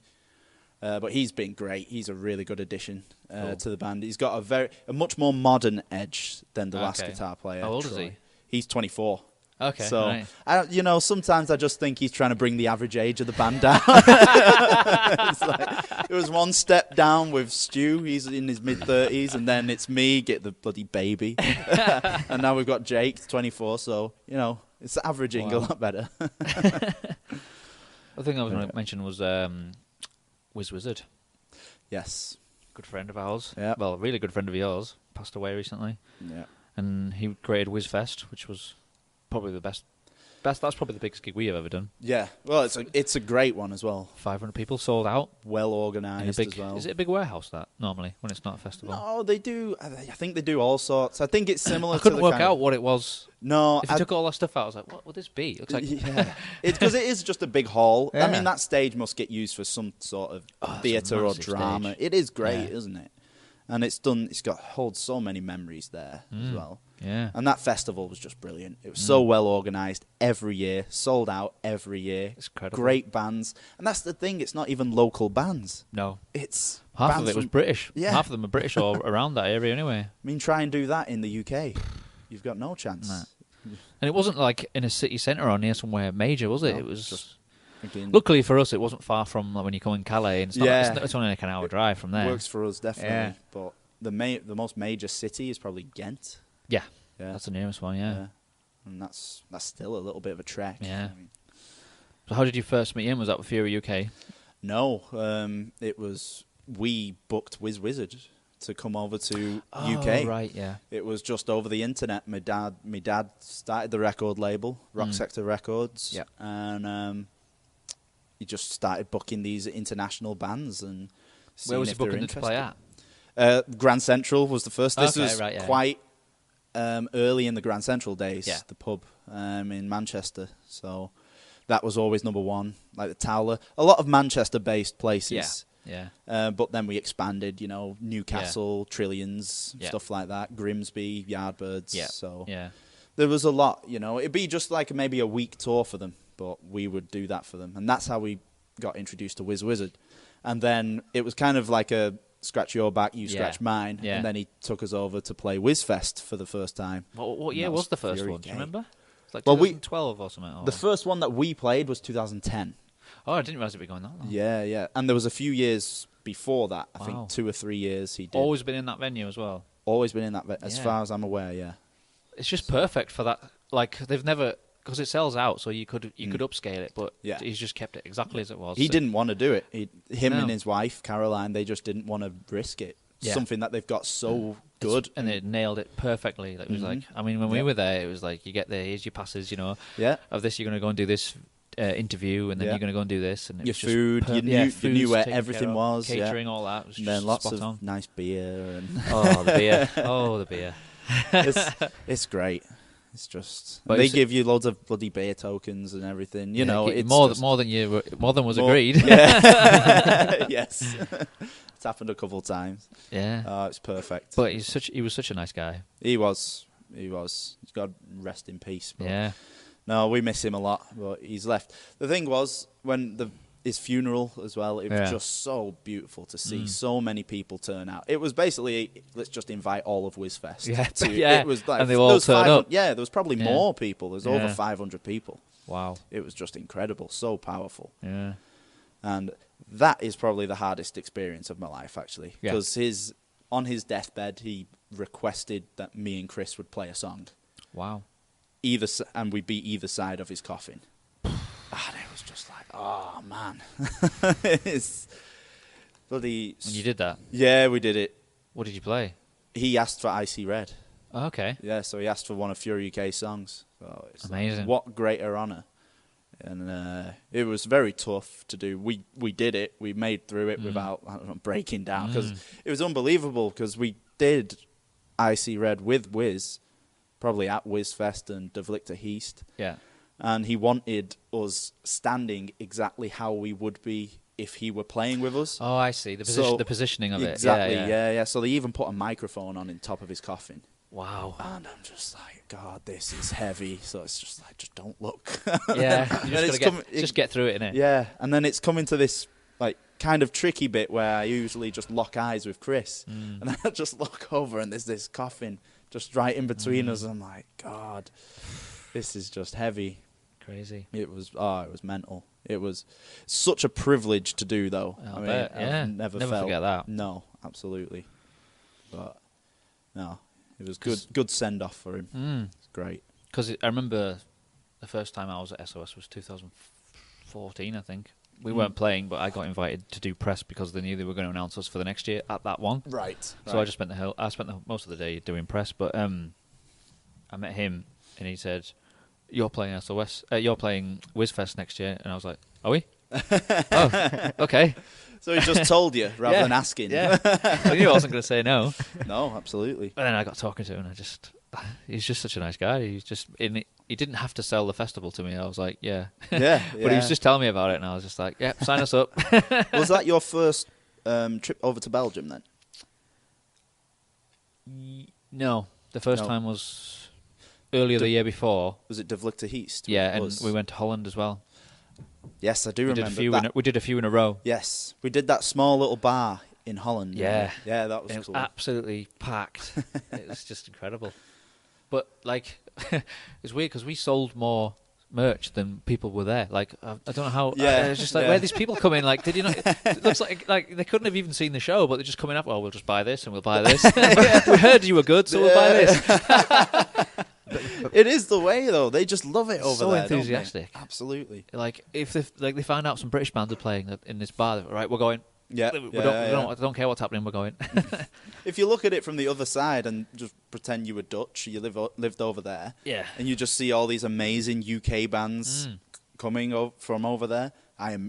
But he's been great. He's a really good addition Cool. to the band. He's got a much more modern edge than the last Okay. guitar player. How old is Troy. he? He's 24. Okay. So right. sometimes I just think he's trying to bring the average age of the band down. It's like, it was one step down with Stu. He's in his mid-30s, and then it's me, get the bloody baby, and now we've got Jake, 24. So it's averaging a Wow. lot better. The thing I was going to mention was Wiz Wizard, Yes. good friend of ours. Yeah. Well, a really good friend of yours. Passed away recently, Yeah. and he created Wiz Fest, which was probably the best. That's probably the biggest gig we have ever done. Yeah. Well, it's a great one as well. 500 people sold out. Well In a organised big, as well. Is it a big warehouse that normally when it's not a festival? No, they do. I think they do all sorts. I think it's similar. I couldn't to the work kind out of, what it was. No, If you took all that stuff out, I was like, what would this be? It looks like yeah, because it is just a big hall. I Yeah. mean, that stage must get used for some sort of Oh, it's a theatre or massive drama. stage. It is great, Yeah. isn't it? And it's got holds so many memories there as well. Yeah. And that festival was just brilliant. It was so well organised every year, sold out every year. It's incredible. Great bands. And that's the thing, it's not even local bands. No. It's Half bands of it was from- British. Yeah. Half of them are British or around that area anyway. I mean, try and do that in the UK. You've got no chance. Nah. And it wasn't like in a city centre or near somewhere major, was it? No, it was just thinking- Luckily for us, it wasn't far from like, when you come in Calais. And Yeah. it's only like an hour drive from there. Works for us, definitely. Yeah. But the most major city is probably Ghent. Yeah. Yeah. That's the nearest one, yeah. And that's still a little bit of a trek. Yeah. I mean, So how did you first meet him? Was that with Fury UK? no, it was we booked Wiz Wizard to come over to UK. Oh, right, yeah. It was just over the internet. My dad started the record label, Rock Sector Records, Yeah. and he just started booking these international bands and seeing Where was he if they're booking them to play at? Grand Central was the first. This Okay, was right, yeah. quite early in the Grand Central days, Yeah. the pub in Manchester. So that was always number one, like the Towler. A lot of Manchester-based places. Yeah. But then we expanded, Newcastle, Trillions, Yeah. stuff like that, Grimsby, Yardbirds. Yeah. So Yeah. there was a lot, It'd be just like maybe a week tour for them, but we would do that for them. And that's how we got introduced to Wiz Wizard. And then it was kind of like a scratch your back, you scratch mine. Yeah. And then he took us over to play Wizfest for the first time. What And year that was the first Fury one? Do you Gay. remember? It's like Well, 2012 or something. The first one that we played was 2010. Oh, I didn't realise it'd be going that long. Yeah. And there was a few years before that. I Wow. think 2 or 3 years he did. Always been in that venue as well. Always been in that, as Yeah. far as I'm aware, yeah. It's just perfect for that. Like they've never, because it sells out, so you could upscale it, but Yeah. he's just kept it exactly as it was. He didn't want to do it. Him No. and his wife, Caroline, they just didn't want to risk it. Yeah. Something that they've got so good. and it nailed it perfectly. Like, it was like, I mean, when we Yeah. were there, it was like you get there, here's your passes, Yeah. of this, you're going to go and do this interview, and then Yeah. you're going to go and do this, and it Your was just food, you knew food's where taken everything care of, was, yeah. catering, all that. It was And just then lots spot of on. nice beer. And Oh, the beer! Oh, the beer! it's great. It's just But they it's- give you loads of bloody beer tokens and everything. You know, get it's more just than was more- agreed. Yeah. Yes, it's happened a couple of times. Yeah. Oh, it's perfect. But he was such a nice guy. He was. God rest in peace. But Yeah. No, we miss him a lot, but he's left. The thing was, when his funeral as well, it was Yeah. just so beautiful to see so many people turn out. It was basically, let's just invite all of Wizfest. Yeah, to, yeah. It was like, And they all there was turn 500 up. Yeah, there was probably Yeah. more people. There's over Yeah. 500 people. Wow. It was just incredible, so powerful. Yeah. And that is probably the hardest experience of my life, actually. Yeah. Because on his deathbed, he requested that me and Chris would play a song. Wow. And we'd be either side of his coffin. And it was just like, oh, man. It's bloody... And you did that. Yeah, we did it. What did you play? He asked for Icy Red. Oh, okay. Yeah, so he asked for one of Fury UK songs. So it's Amazing. Like, what greater honour. And it was very tough to do. We did it. We made through it without breaking down. Because it was unbelievable, because we did Icy Red with Wiz, probably at Wizfest and Devlictor Heast. Yeah. And he wanted us standing exactly how we would be if he were playing with us. Oh, I see. The positioning of it. Exactly, Yeah. yeah. So they even put a microphone on top of his coffin. Wow. And I'm just like, God, this is heavy. So it's just like, just don't look. Yeah. And You it's just get through it, innit? Yeah, and then it's coming to this like kind of tricky bit where I usually just lock eyes with Chris, and then I just look over and there's this coffin just right in between us. I'm like, God, this is just heavy. Crazy. It was mental. It was such a privilege to do, though. I'll bet, yeah. I've never Never felt forget that. No, absolutely. But no, it was good send off for him. It's great. Because I remember the first time I was at SOS was 2014, I think. We weren't playing, but I got invited to do press because they knew they were going to announce us for the next year at that one. Right. So I just spent most of the day doing press. But I met him, and he said, "You're playing SOS. You're playing Wizfest next year." And I was like, "Are we?" Oh, okay. So he just told you rather than asking. Yeah, I knew I wasn't going to say no. No, absolutely. But then I got talking to him, and he's just such a nice guy. He didn't have to sell the festival to me. I was like, yeah. Yeah. But he was just telling me about it, and I was just like, yeah, sign us up. Was that your first trip over to Belgium then? No, the first No. time was earlier the year before. Was it De Vluchte Heast? Yeah, It and was. we went to Holland as well. Yes, I do remember that. We did a few in a row. Yes, we did that small little bar in Holland. didn't Yeah. we? Yeah, that was And it was cool. absolutely packed. It was just incredible. But like, it's weird because we sold more merch than people were there. Like, I don't know how. Yeah, it's just like yeah. where these people come in. Like, did you not? It looks like they couldn't have even seen the show, but they're just coming up. Well, we'll just buy this and we'll buy this. We heard you were good, so we'll buy this. It is the way though. They just love it over So there. don't they? enthusiastic. Absolutely. Like, if they find out some British bands are playing in this bar, right? We're going. Yeah. We don't care what's happening. We're going. If you look at it from the other side and just pretend you were Dutch, you lived over there, Yeah. and you just see all these amazing UK bands coming from over there.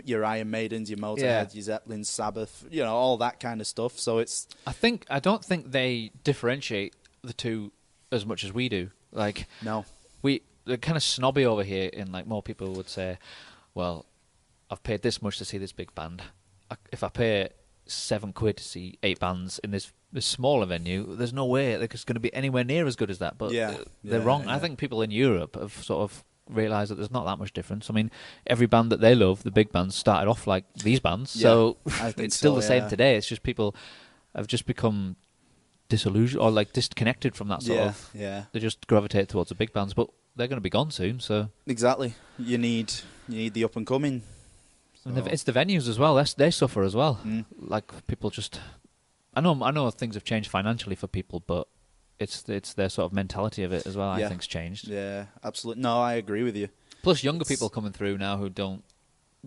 Your Iron Maidens, your Motorheads, your Zeppelins, Sabbath, all that kind of stuff. So it's I don't think they differentiate the two as much as we do. Like, no. they're kind of snobby over here, and like more people would say, well, I've paid this much to see this big band. If I pay £7 to see 8 bands in this smaller venue, there's no way it's going to be anywhere near as good as that. But they're wrong. Yeah. I think people in Europe have sort of realised that there's not that much difference. I mean, every band that they love, the big bands, started off like these bands. Yeah, So I think it's still so, the same yeah. today. It's just people have just become disillusioned or like disconnected from that sort of. Yeah. They just gravitate towards the big bands, but they're going to be gone soon. So Exactly. You need the up and coming. and it's the venues as well. They suffer as well. Mm. Like people just, I know things have changed financially for people, but it's their sort of mentality of it as well. I Yeah. think's changed. Yeah, absolutely. No, I agree with you. Plus, younger people coming through now who don't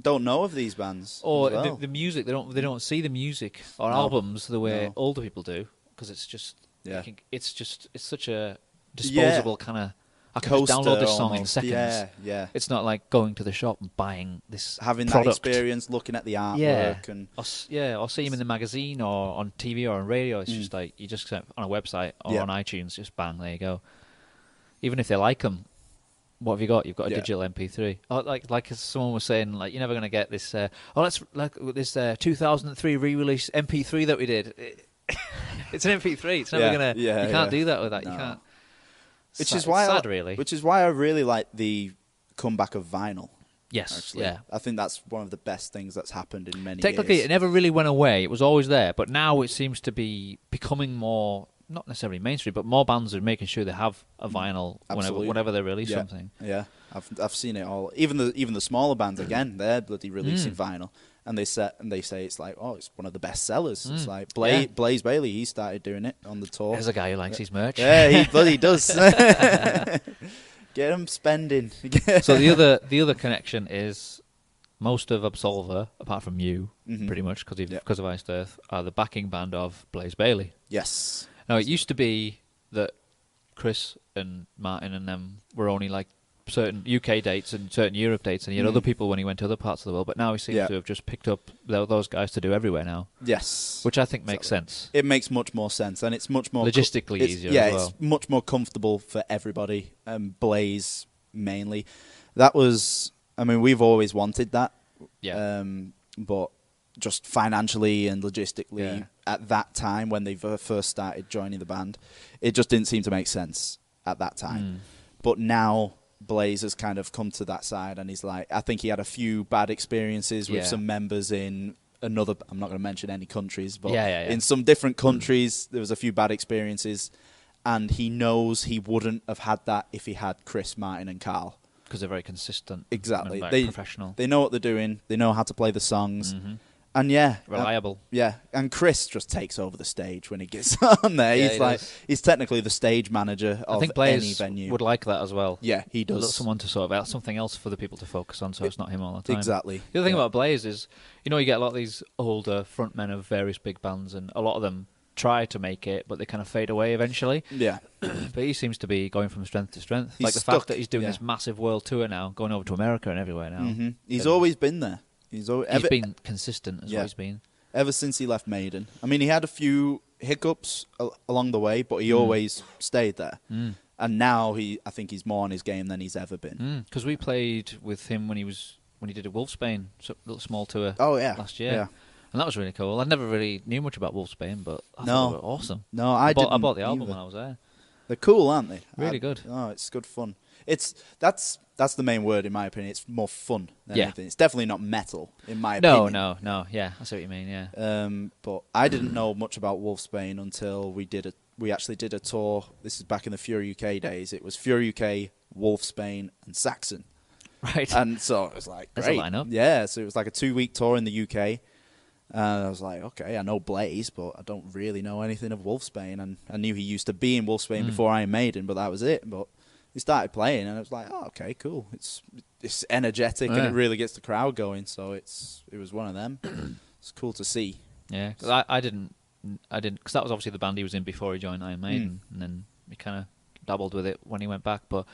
know of these bands. or as well. the music. They don't see the music or No. albums the way No. older people do because it's just Yeah. it's such a disposable kind of. I can just Coaster download this song in almost. seconds. Yeah. It's not like going to the shop and buying this Having product. that experience, looking at the artwork, Yeah. and Or see him in the magazine or on TV or on radio. It's just like you just on a website or Yeah. on iTunes, just bang, there you go. Even if they like them, what have you got? You've got a Yeah. digital MP3. Or like someone was saying, like you're never going to get this. Let's like this 2003 re-release MP3 that we did. It's an MP3. It's never Yeah. gonna. Yeah, you can't yeah. do that with that. No. You can't. which Sad- is why sad, really. Which is why I really like the comeback of vinyl. Yes. Actually, Yeah. I think that's one of the best things that's happened in many Technically, years. it never really went away. It was always there, but now it seems to be becoming more, not necessarily mainstream, but more bands are making sure they have a vinyl Absolutely. whenever they release Yeah. something. Yeah, I've seen it all. Even the smaller bands again, they're bloody releasing vinyl, and they say it's like, oh, it's one of the best sellers. It's like Blaze Bailey, he started doing it on the tour. There's a guy who likes his merch. Yeah, he bloody does. Get him spending. So the other connection is most of Absolva, apart from you, pretty much because of Iced Earth, are the backing band of Blaze Bailey. Yes. Now it used to be that Chris and Martin and them were only like certain UK dates and certain Europe dates, and he had other people when he went to other parts of the world. But now he seems to have just picked up those guys to do everywhere now. Yes. Which I think makes sense. It makes much more sense, and it's much more Logistically easier as well. it's much more comfortable for everybody. Blaze mainly. That was. I mean, we've always wanted that. Yeah. But just financially and logistically, Yeah. at that time when they first started joining the band, it just didn't seem to make sense at that time. But now Blaze has kind of come to that side, and he's like, I think he had a few bad experiences with some members in another. I'm not going to mention any countries, but in some different countries, there was a few bad experiences, and he knows he wouldn't have had that if he had Chris, Martin, and Carl. Because they're very consistent. Exactly. And very professional. They know what they're doing. They know how to play the songs. And Reliable. and Chris just takes over the stage when he gets on there. Yeah, He's he like does. he's technically the stage manager of I think any Blaze venue. would like that as well. Yeah, he does. Someone to sort of something else for the people to focus on, so it's not him all the time. Exactly. The other thing about Blaze is, you get a lot of these older frontmen of various big bands, and a lot of them try to make it, but they kind of fade away eventually. Yeah. But he seems to be going from strength to strength. He's like the stuck, fact that he's doing this massive world tour now, going over to America and everywhere now. He's always been there. He's been consistent as what he's been. Ever since he left Maiden. I mean, he had a few hiccups along the way, but he always stayed there. And now I think he's more on his game than he's ever been. Because we played with him when he did a Wolfsbane little small tour. Oh yeah, last year. Yeah. And that was really cool. I never really knew much about Wolfsbane, but I No. thought they were awesome. No, I didn't bought the album either. when I was there. They're cool, aren't they? Really good. Oh, it's good fun. That's the main word in my opinion. It's more fun than Yeah. anything. It's definitely not metal in my opinion. No. Yeah, I see what you mean. Yeah. But I didn't know much about Wolfsbane until we actually did a tour. This is back in the Fury UK days. It was Fury UK, Wolfsbane, and Saxon. Right. And so it was like, That's a great. lineup. Yeah, so it was like a 2-week tour in the UK. And I was like, okay, I know Blaze, but I don't really know anything of Wolfsbane. And I knew he used to be in Wolfsbane before Iron Maiden, but that was it. But he started playing, and I was like, oh, okay, cool. It's energetic, and it really gets the crowd going. So it was one of them. It's cool to see. Yeah, because I didn't, because that was obviously the band he was in before he joined Iron Maiden, and then he kind of dabbled with it when he went back, but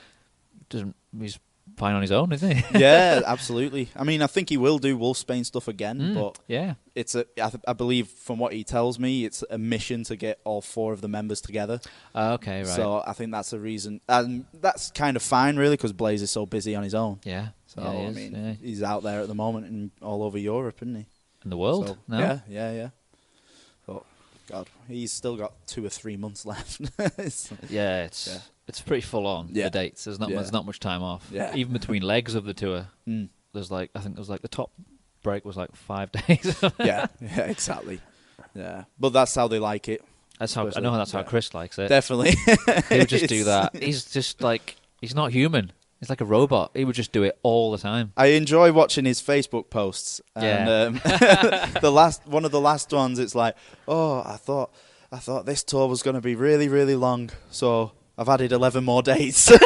he's fine on his own, isn't he? Yeah, absolutely. I mean, I think he will do Wolfsbane stuff again, but yeah, I believe from what he tells me, it's a mission to get all 4 of the members together. Okay, right. So I think that's a reason, and that's kind of fine, really, because Blaze is so busy on his own. Yeah. So yeah, I mean, he's out there at the moment and all over Europe, isn't he? In the world? So, No? Yeah. But God, he's still got 2 or 3 months left. It's pretty full on, the dates. There's not much time off. Yeah. Even between legs of the tour, there's I think there's the top break was 5 days. yeah, exactly. Yeah, but that's how they like it. That's how I know. That's how Chris likes it. Definitely, He would just do that. He's just he's not human. He's like a robot. He would just do it all the time. I enjoy watching his Facebook posts. And one of the last ones, it's like, oh, I thought this tour was going to be really, really long, so I've added 11 more dates. Okay.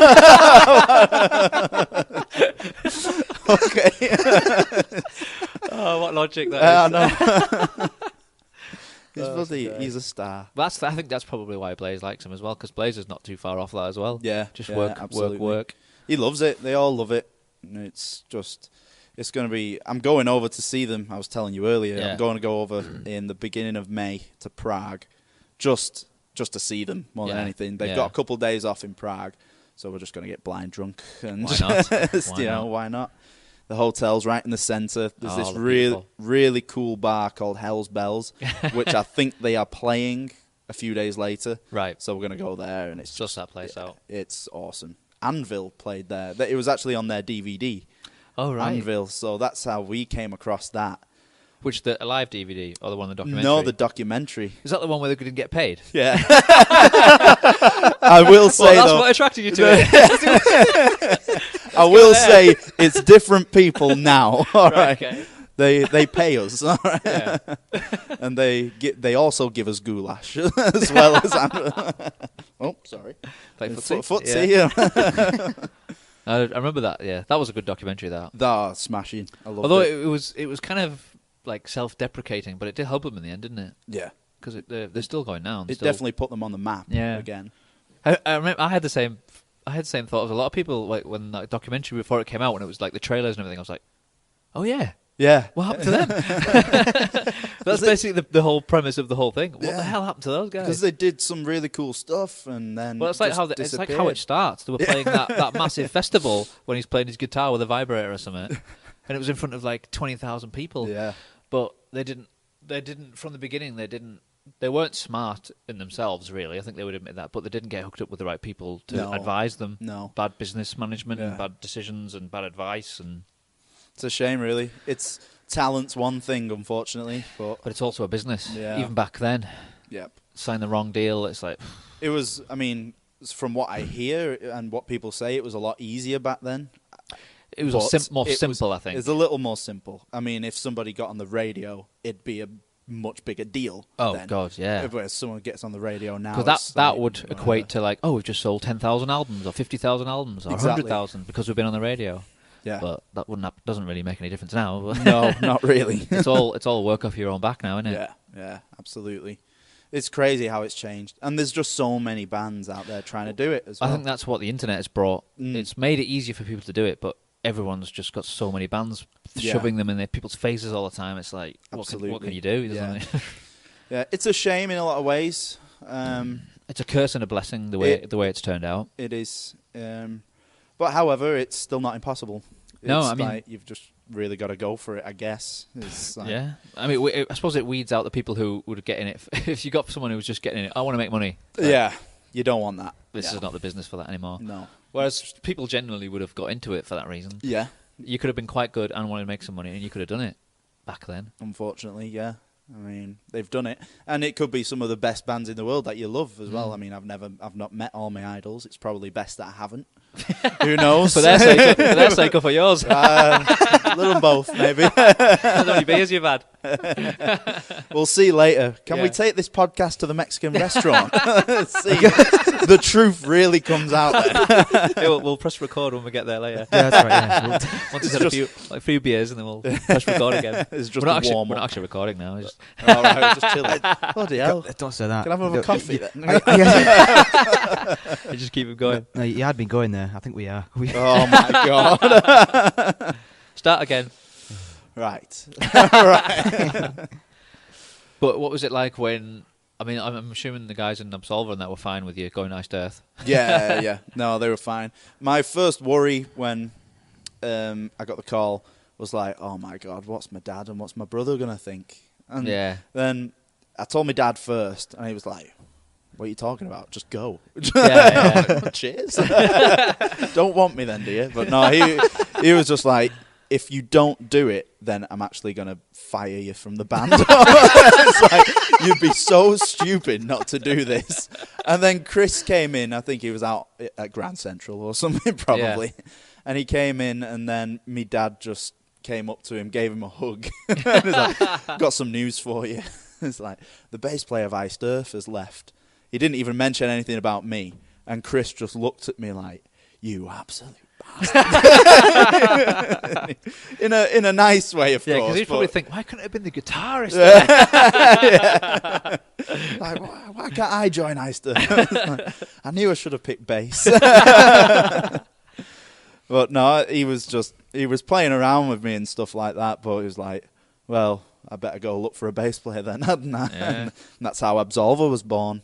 Oh, what logic that is. I know. He's a star. I think that's probably why Blaze likes him as well, because Blaze is not too far off that as well. Yeah. Just absolutely. work. He loves it. They all love it. It's going to be... I'm going over to see them, I was telling you earlier. Yeah. I'm going to go over in the beginning of May to Prague just to see them more than anything. They've got a couple of days off in Prague, so we're just going to get blind drunk. And Why not? Why not? The hotel's right in the centre. There's this beautiful. really cool bar called Hell's Bells, which I think they are playing a few days later. Right. So we're going to go there, and it's Suss that place out. It's awesome. Anvil played there. It was actually on their DVD. Oh, right. Anvil. So that's how we came across that. Which, the live DVD or the one, the documentary? No, the documentary. Is that the one where they didn't get paid? Yeah. I will say, that's though, what attracted you to it. I will say it's different people now. All right. Okay. They pay us, all right? Yeah. And they also give us goulash as well as. Oh, sorry. Like footsie. Footsie. Yeah. I remember that. Yeah, that was a good documentary. That. Smashing. I loved Although it. it was kind of self-deprecating, but it did help them in the end, didn't it? Yeah. Because they're still going now. It definitely put them on the map. Again. I remember I had the same thought as a lot of people when that documentary before it came out, when it was the trailers and everything. I was like, oh yeah. Yeah. What happened to them? That's basically the whole premise of the whole thing. What the hell happened to those guys? Because they did some really cool stuff, and then it's like how it starts. They were playing that massive festival when he's playing his guitar with a vibrator or something, and it was in front of 20,000 people. Yeah. But they didn't from the beginning. They weren't smart in themselves, really. I think they would admit that, but they didn't get hooked up with the right people to advise them. No. Bad business management and bad decisions and bad advice and. It's a shame, really. It's talent's one thing, unfortunately, but it's also a business. Yeah. Even back then. Yep. Sign the wrong deal. It's like it was. I mean, from what I hear and what people say, it was a lot easier back then. It was more simple, I think. It's a little more simple. I mean, if somebody got on the radio, it'd be a much bigger deal. Oh then. God, yeah. If someone gets on the radio now, because that would equate to we've just sold 10,000 albums or 50,000 albums or 100,000 because we've been on the radio. Yeah, but that doesn't really make any difference now. But no, not really. It's all work off your own back now, isn't it? Yeah, absolutely. It's crazy how it's changed, and there's just so many bands out there trying to do it as well. I think that's what the internet has brought. It's made it easier for people to do it, but everyone's just got so many bands shoving them in people's faces all the time. It's like, what can you do? Yeah, it's a shame in a lot of ways. It's a curse and a blessing the way it's turned out. It is. But however, it's still not impossible. No, I mean, really got to go for it, I guess. It's like, Yeah, I mean, I suppose it weeds out the people who would get in it. If you got someone who was just getting in it, I want to make money. Yeah, you don't want that. This is not the business for that anymore. No. Whereas people generally would have got into it for that reason. Yeah. You could have been quite good and wanted to make some money, and you could have done it back then. Unfortunately, yeah. I mean, they've done it, and it could be some of the best bands in the world that you love as well. I mean, I've not met all my idols. It's probably best that I haven't. Who knows? For their sake or for yours. A little both, maybe. How many beers you've had? We'll see later. Can we take this podcast to the Mexican restaurant? See, the truth really comes out then. Yeah, we'll press record when we get there later. Yeah, that's right. Yeah. Once we've had a few beers, and then we'll press record again. It's just we're not warm we're not actually recording now. It's just All right, just chilling. Bloody hell. Don't say that. Can I have another coffee then? you just keep it going. No, you had been going there. I think we are. Oh my god. Start again. Right. Right. But what was it like when? I mean, I'm assuming the guys in Absolva and that were fine with you going Iced Earth. Yeah. No, they were fine. My first worry when I got the call was like, oh my god, what's my dad and what's my brother gonna think? And then I told my dad first, and he was like, what are you talking about? Just go. Yeah. Cheers. Don't want me then, do you? But no, he was just like, if you don't do it, then I'm actually going to fire you from the band. It's like, you'd be so stupid not to do this. And then Chris came in. I think he was out at Grand Central or something, probably. Yeah. And he came in, and then me dad just came up to him, gave him a hug. And was like, got some news for you. It's like, the bass player of Iced Earth has left. He didn't even mention anything about me. And Chris just looked at me like, you absolute in a nice way, of course. Yeah, because he'd probably think, why couldn't it have been the guitarist? Yeah. Like, why can't I join Iced Earth? I knew I should have picked bass. But no, he was playing around with me and stuff like that. But he was like, well, I better go look for a bass player then, hadn't I? Yeah. And that's how Absolva was born.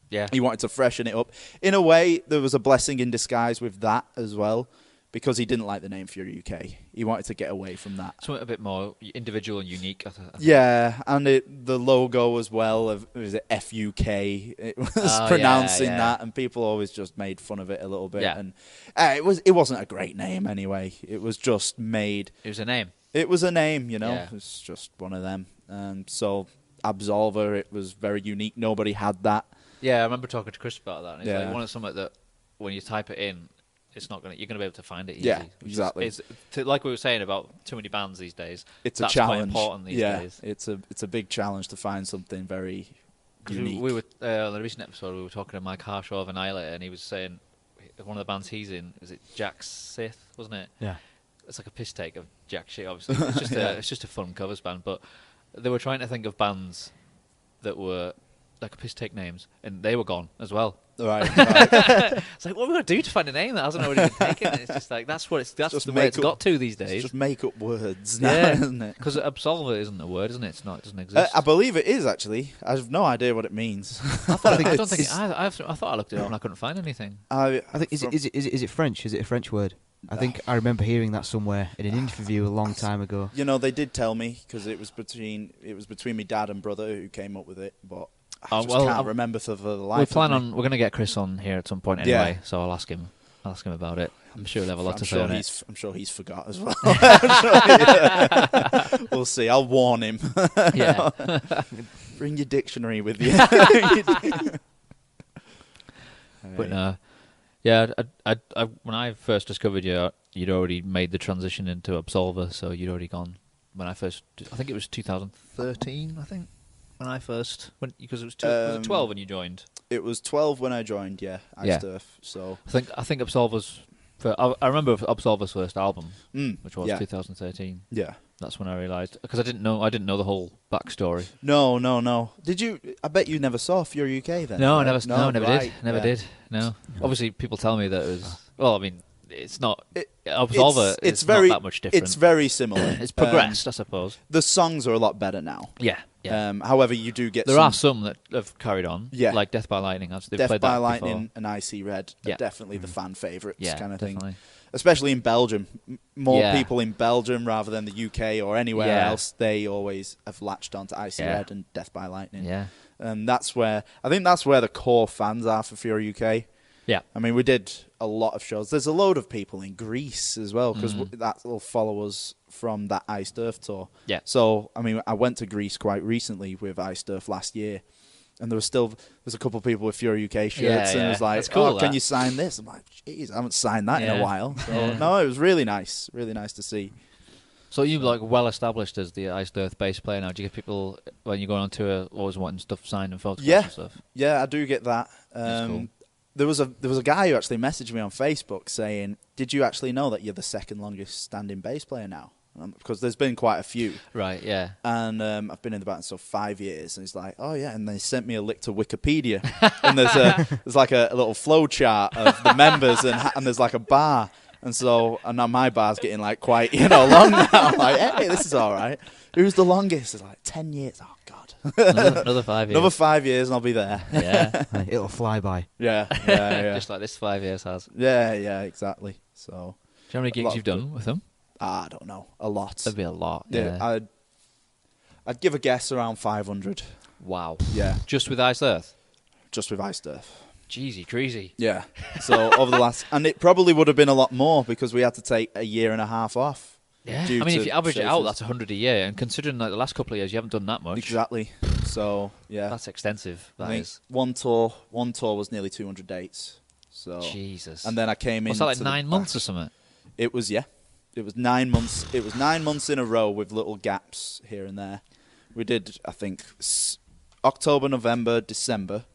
Yeah, he wanted to freshen it up. In a way, there was a blessing in disguise with that as well, because he didn't like the name Fury UK. He wanted to get away from that. Something a bit more individual and unique. I think. Yeah, and the logo as well, was it FUK? It was pronouncing that, and people always just made fun of it a little bit. Yeah. And it wasn't a great name anyway. It was just made. It was a name. It was a name, you know. Yeah. It's just one of them. So Absolva, it was very unique. Nobody had that. Yeah, I remember talking to Chris about that. And it's Yeah. like one of something that when you type it in, it's not you're gonna be able to find it easy. Yeah, exactly. Like we were saying about too many bands these days. It's that's a challenge. Quite important these days. It's a big challenge to find something very unique. We were on the recent episode. We were talking to Mike Harshaw of Annihilator, and he was saying one of the bands he's in is it Jack Sith, wasn't it? Yeah. It's like a piss take of Jack shit. Obviously, it's just it's just a fun covers band. But they were trying to think of bands that were like piss take names, and they were gone as well. Right. It's like, what are we going to do to find a name that hasn't already been taken? It's just like that's the way it's got to these days. It's just make up words now, isn't it? Because Absolva isn't a word, isn't it? It doesn't exist. I believe it is, actually. I have no idea what it means. I thought I looked it up and I couldn't find anything. I think is it French? Is it a French word? I think I remember hearing that somewhere in an interview a long time ago. You know, they did tell me, because it was between me dad and brother who came up with it, but I just can't remember for the life. We're going to get Chris on here at some point anyway, so I'll ask him about it. I'm sure he'll have a lot to say on it. I'm sure he's forgot as well. We'll see. I'll warn him. Yeah. Bring your dictionary with you. But no. Yeah, I when I first discovered you, you'd already made the transition into Absolva, so you'd already gone. When I first, I think it was 2013. I think when I first went, because it was 12 when you joined. It was 12 when I joined. Yeah, Iced Earth. So I think Absolva's. I remember Absolva's first album, which was 2013. Yeah. That's when I realised, because I didn't know the whole backstory. No. Did you? I bet you never saw Fury UK then. No, right? I never did. No. Obviously, people tell me that it was. Well, I mean, it's not. Absolva it's not that much different. It's very similar. It's progressed, I suppose. The songs are a lot better now. Yeah. However, you do get. There are some that have carried on. Yeah. Like Death by Lightning. They've Death played by that Lightning before. and Icy Red are definitely the fan favourites kind of definitely. thing. especially in Belgium. More Yeah. people in Belgium rather than the UK or anywhere Yeah. else, they always have latched onto Icy Yeah. Red and Death by Lightning. Yeah. And that's where the core fans are for Fury UK. Yeah. I mean, we did a lot of shows. There's a load of people in Greece as well, because Mm. that will follow us from that Iced Earth tour. Yeah. So, I mean, I went to Greece quite recently with Iced Earth last year, and there's a couple of people with Fury UK shirts, Yeah, and it yeah. was like, That's cool, can that. you sign this? I'm like, jeez, I haven't signed that in Yeah. a while. So, Yeah. no, it was really nice to see. So you like well established as the Iced Earth bass player now. Do you get people when you're going on tour always wanting stuff signed and photographs Yeah. and stuff? Yeah, I do get that. That's cool. There was a guy who actually messaged me on Facebook saying, "Did you actually know that you're the second longest standing bass player now?" Because there's been quite a few, Right. Yeah. and I've been in the band so 5 years. And he's like, "Oh yeah," and they sent me a link to Wikipedia, and there's like a little flow chart of the members, and there's like a bar, and now my bar's getting like quite long now. I'm like, hey, this is all right. Who's the longest? It's like 10 years. Oh God. Another 5 years. Another 5 years and I'll be there. Yeah. It'll fly by. Yeah. Just like this 5 years has. Yeah, exactly. So, Do you know how many A gigs lot you've done with them? I don't know, a lot. That'd be a lot. Yeah, Yeah. I'd give a guess around 500. Wow. Yeah, Just with Iced Earth? just with Iced Earth. Jeezy, crazy. Yeah. So over the last, and it probably would have been a lot more because we had to take a year and a half off. Yeah. due I mean, to if you average it out, Schaefer's. that's 100 a year. And considering like the last couple of years, you haven't done that much. Exactly. So yeah, That's extensive. I That think is. one tour was nearly 200 dates. So Jesus. and then I came in. What's that, like 9 months or something? It was, yeah. It was 9 months. It was 9 months in a row with little gaps here and there. We did, I think, October, November, December,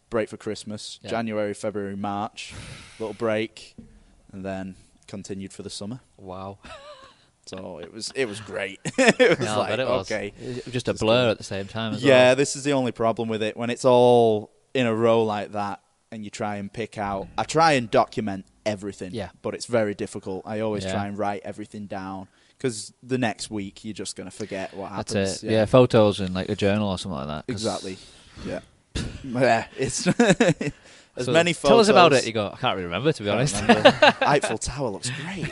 break for Christmas. Yeah. January, February, March, little break, and then continued for the summer. Wow. So it was great. It was Yeah, I like, bet it was. okay. It was just a blur at the same time as Yeah, well. this is the only problem with it. When it's all in a row like that and you try and pick out... I try and document everything, Yeah. but it's very difficult. I always Yeah. try and write everything down because the next week you're just going to forget what That's happens. it. Yeah, photos in like a journal or something like that. 'cause- Exactly. Yeah. Yeah, it's... As So many photos... Tell us about it. You go, I can't really remember, to be honest. Eiffel Tower looks great.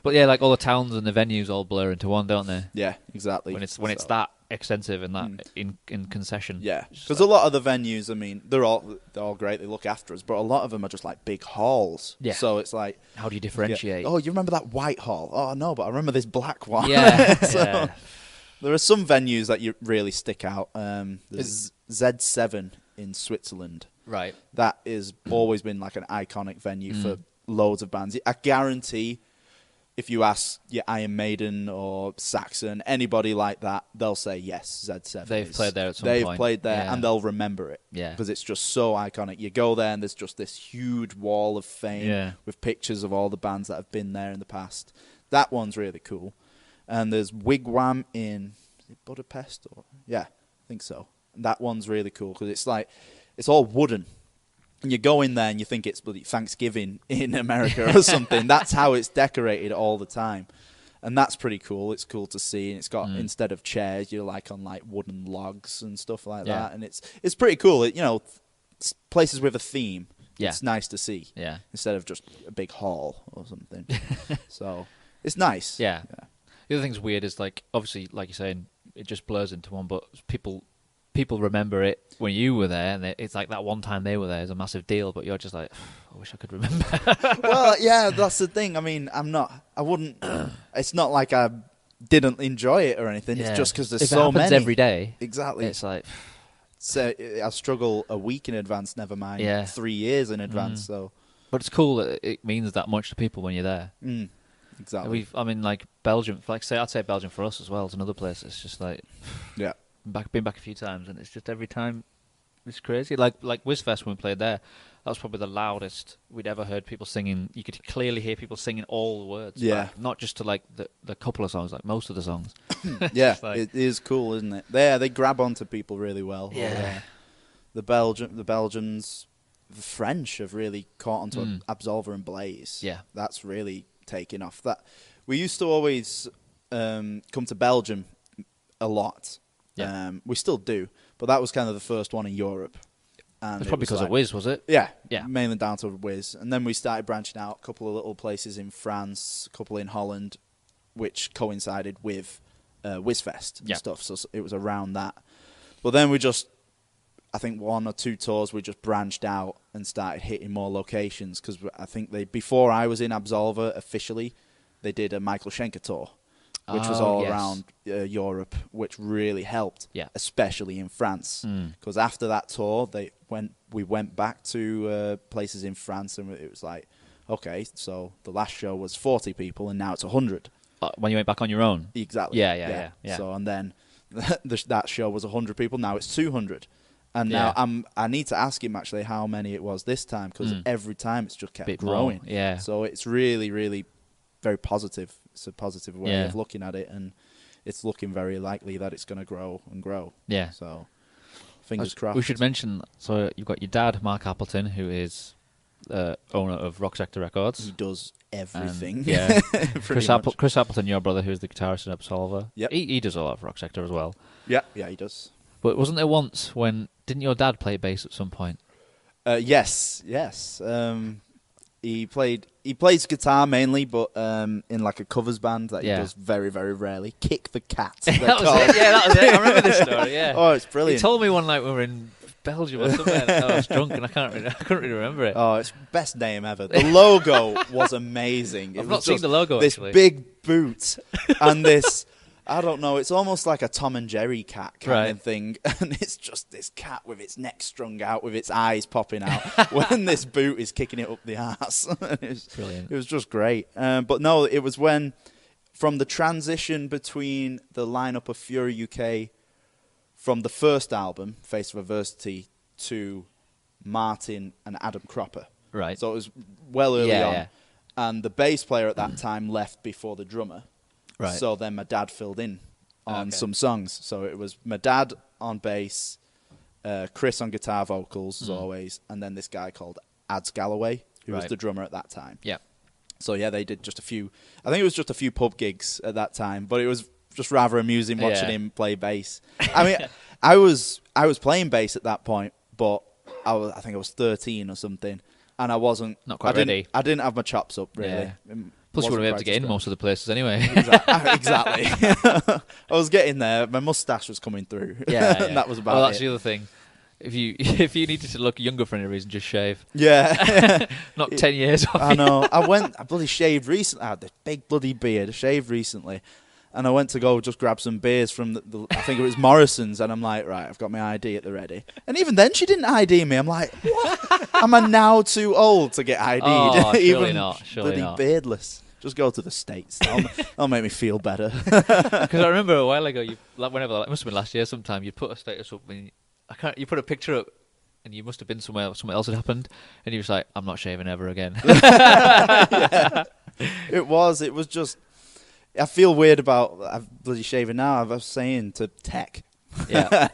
But yeah, like all the towns and the venues all blur into one, don't they? Yeah, exactly. When it's So- that extensive and that in concession. Yeah, It's just because like- a lot of the venues, I mean, they're all great. They look after us, but a lot of them are just like big halls. Yeah. So it's like, How do you differentiate? yeah, oh, you remember that white hall? Oh no, but I remember this black one. Yeah. So Yeah. there are some venues that you really stick out. There's Z7 in Switzerland. Right. That has always been like an iconic venue for loads of bands. I guarantee if you ask your Iron Maiden or Saxon, anybody like that, they'll say yes, Z7. They've played there at some They've point. played there Yeah. and they'll remember it. Yeah. Because it's just so iconic. You go there and there's just this huge wall of fame Yeah. with pictures of all the bands that have been there in the past. That one's really cool. And there's Wigwam in is it Budapest? Yeah, I think so. And that one's really cool because it's like, it's all wooden. And you go in there and you think it's bloody Thanksgiving in America or something. That's how it's decorated all the time. And that's pretty cool. It's cool to see. And it's got, instead of chairs, you're like on like wooden logs and stuff like Yeah. that. And it's pretty cool. It's places with a theme. Yeah. It's nice to see. Yeah. Instead of just a big hall or something. So it's nice. Yeah. The other thing's weird is like obviously, like you're saying, it just blurs into one, but people remember it when you were there, and it's like that one time they were there is a massive deal, but you're just like, I wish I could remember. Well, yeah, that's the thing. I mean, I wouldn't, it's not like I didn't enjoy it or anything. Yeah. It's just because there's If it so happens many. every day, Exactly. it's like, So I struggle a week in advance, never mind Yeah. 3 years in advance. So, but it's cool that it means that much to people when you're there. exactly. I mean, like Belgium, I'd say Belgium for us as well. It's another place. It's just like, Yeah. been back a few times, and it's just every time it's crazy. Like Whizfest when we played there, that was probably the loudest we'd ever heard people singing. You could clearly hear people singing all the words. Yeah. back, not just to like the couple of songs, like most of the songs. Yeah, It's like- it is cool, isn't it? They grab onto people really well. Yeah. The Belgians, the French have really caught onto Mm. Absolva and Blaze. Yeah. That's really taken off. That we used to always come to Belgium a lot. Yeah. We still do, but that was kind of the first one in Europe. And It's probably because of Wiz, was it? Yeah, Yeah. mainly down to Wiz. And then we started branching out, a couple of little places in France, a couple in Holland, which coincided with WizFest and stuff. So it was around that. But then we just, I think 1 or 2 tours, we just branched out and started hitting more locations. Because I think before I was in Absolva officially, they did a Michael Schenker tour, which was all around Europe, which really helped, especially in France. Because after that tour, we went back to places in France, and it was like, okay, so the last show was 40 people, and now it's 100. When you went back on your own? Exactly. Yeah. So, and then that show was 100 people, now it's 200. And now I need to ask him, actually, how many it was this time, because every time it's just kept growing. More, yeah. So it's really, really very positive. It's a positive way of looking at it, and it's looking very likely that it's going to grow and grow. Yeah. So, fingers crossed. We should mention, so you've got your dad, Marc Appleton, who is owner of Rock Sector Records. He does everything. Chris Appleton, your brother, who's the guitarist in Absolva. Yep. He does a lot of Rock Sector as well. Yeah, he does. But wasn't there once when, didn't your dad play bass at some point? Yes. He plays guitar mainly, but in like a covers band that he does very, very rarely. Kick the Cat. That was it. I remember this story. Yeah. Oh, it's brilliant. He told me one night we were in Belgium or somewhere. And I was drunk and I couldn't really remember it. Oh, it's best name ever. The logo was amazing. I've not seen the logo. This actually. big boot and this. I don't know, it's almost like a Tom and Jerry cat kind of thing. And it's just this cat with its neck strung out, with its eyes popping out, when this boot is kicking it up the arse. Brilliant. It was just great. But no, it was when, from the transition between the lineup of Fury UK, from the first album, Face of Adversity, to Martin and Adam Cropper. Right. So it was well early on. Yeah. And the bass player at that time left before the drummer. Right. So then my dad filled in on some songs. So it was my dad on bass, Chris on guitar vocals, as always, and then this guy called Ads Galloway, who was the drummer at that time. Yeah. So yeah, they did just a few. I think it was just a few pub gigs at that time, but it was just rather amusing watching him play bass. I mean, I was playing bass at that point, but I think I was 13 or something, and I wasn't not quite ready. I didn't have my chops up really. Yeah. Plus, you wouldn't be able to get in most of the places anyway. Exactly. I was getting there. My mustache was coming through. Yeah. And that was about it. Well, that's the other thing. If you needed to look younger for any reason, just shave. Yeah. Knock 10 years off. I know. I bloody shaved recently. I had this big bloody beard. I shaved recently. And I went to go just grab some beers from I think it was Morrison's, and I'm like, right, I've got my ID at the ready. And even then, she didn't ID me. I'm like, what? Am I now too old to get ID'd? Oh, surely even not. Surely bloody not. Beardless. Just go to the States. That'll make me feel better. Because I remember a while ago, it must have been last year sometime, you put a status up, and you put a picture up, and you must have been somewhere else had happened, and you was like, I'm not shaving ever again. Yeah. It was just, I feel weird about bloody shaving now. I was saying to Tech. Yeah.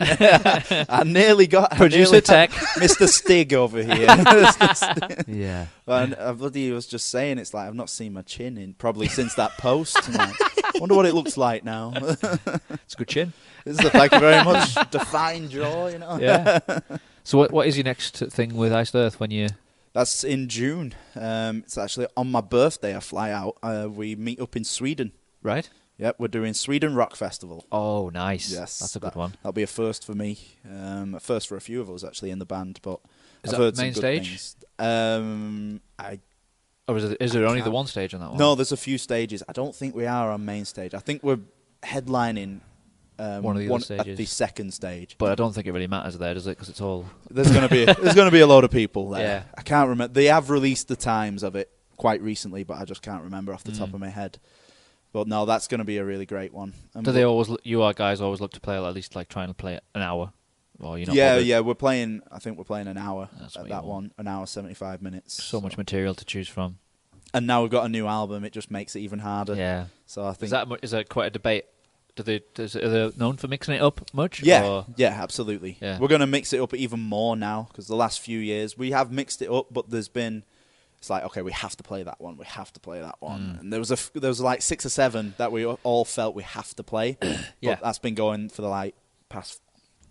I nearly got Producer Tech. Mr. Stig over here. Yeah. And I bloody was just saying, it's like I've not seen my chin in probably since that post. I'm like, wonder what it looks like now. It's a good chin. Thank you very much. Defined jaw, you know. Yeah. So what is your next thing with Iced Earth when you? That's in June. It's actually on my birthday. I fly out. We meet up in Sweden. Right. Yep, we're doing Sweden Rock Festival. Oh, nice. Yes, that's a good one. That'll be a first for me. A first for a few of us actually in the band. But is I've that heard main some good stage? Things. Or is there only the one stage on that one? No, there's a few stages. I don't think we are on main stage. I think we're headlining one of the other stages at the second stage. But I don't think it really matters there, does it? Because it's all there's going to be a load of people there. Yeah. I can't remember. They have released the times of it quite recently, but I just can't remember off the top of my head. But no, that's going to be a really great one. And do they always? You guys always look to play at least like trying to play an hour, or Yeah. We're playing. I think we're playing an hour That's at that one. An hour 75 minutes. So much material to choose from. And now we've got a new album. It just makes it even harder. Yeah. So I think is that quite a debate? Are they known for mixing it up much? Yeah. Or? Yeah. Absolutely. Yeah. We're going to mix it up even more now because the last few years we have mixed it up, but there's been. It's like, okay, we have to play that one. We have to play that one. And there was like 6 or 7 that we all felt we have to play. Yeah. But that's been going for the past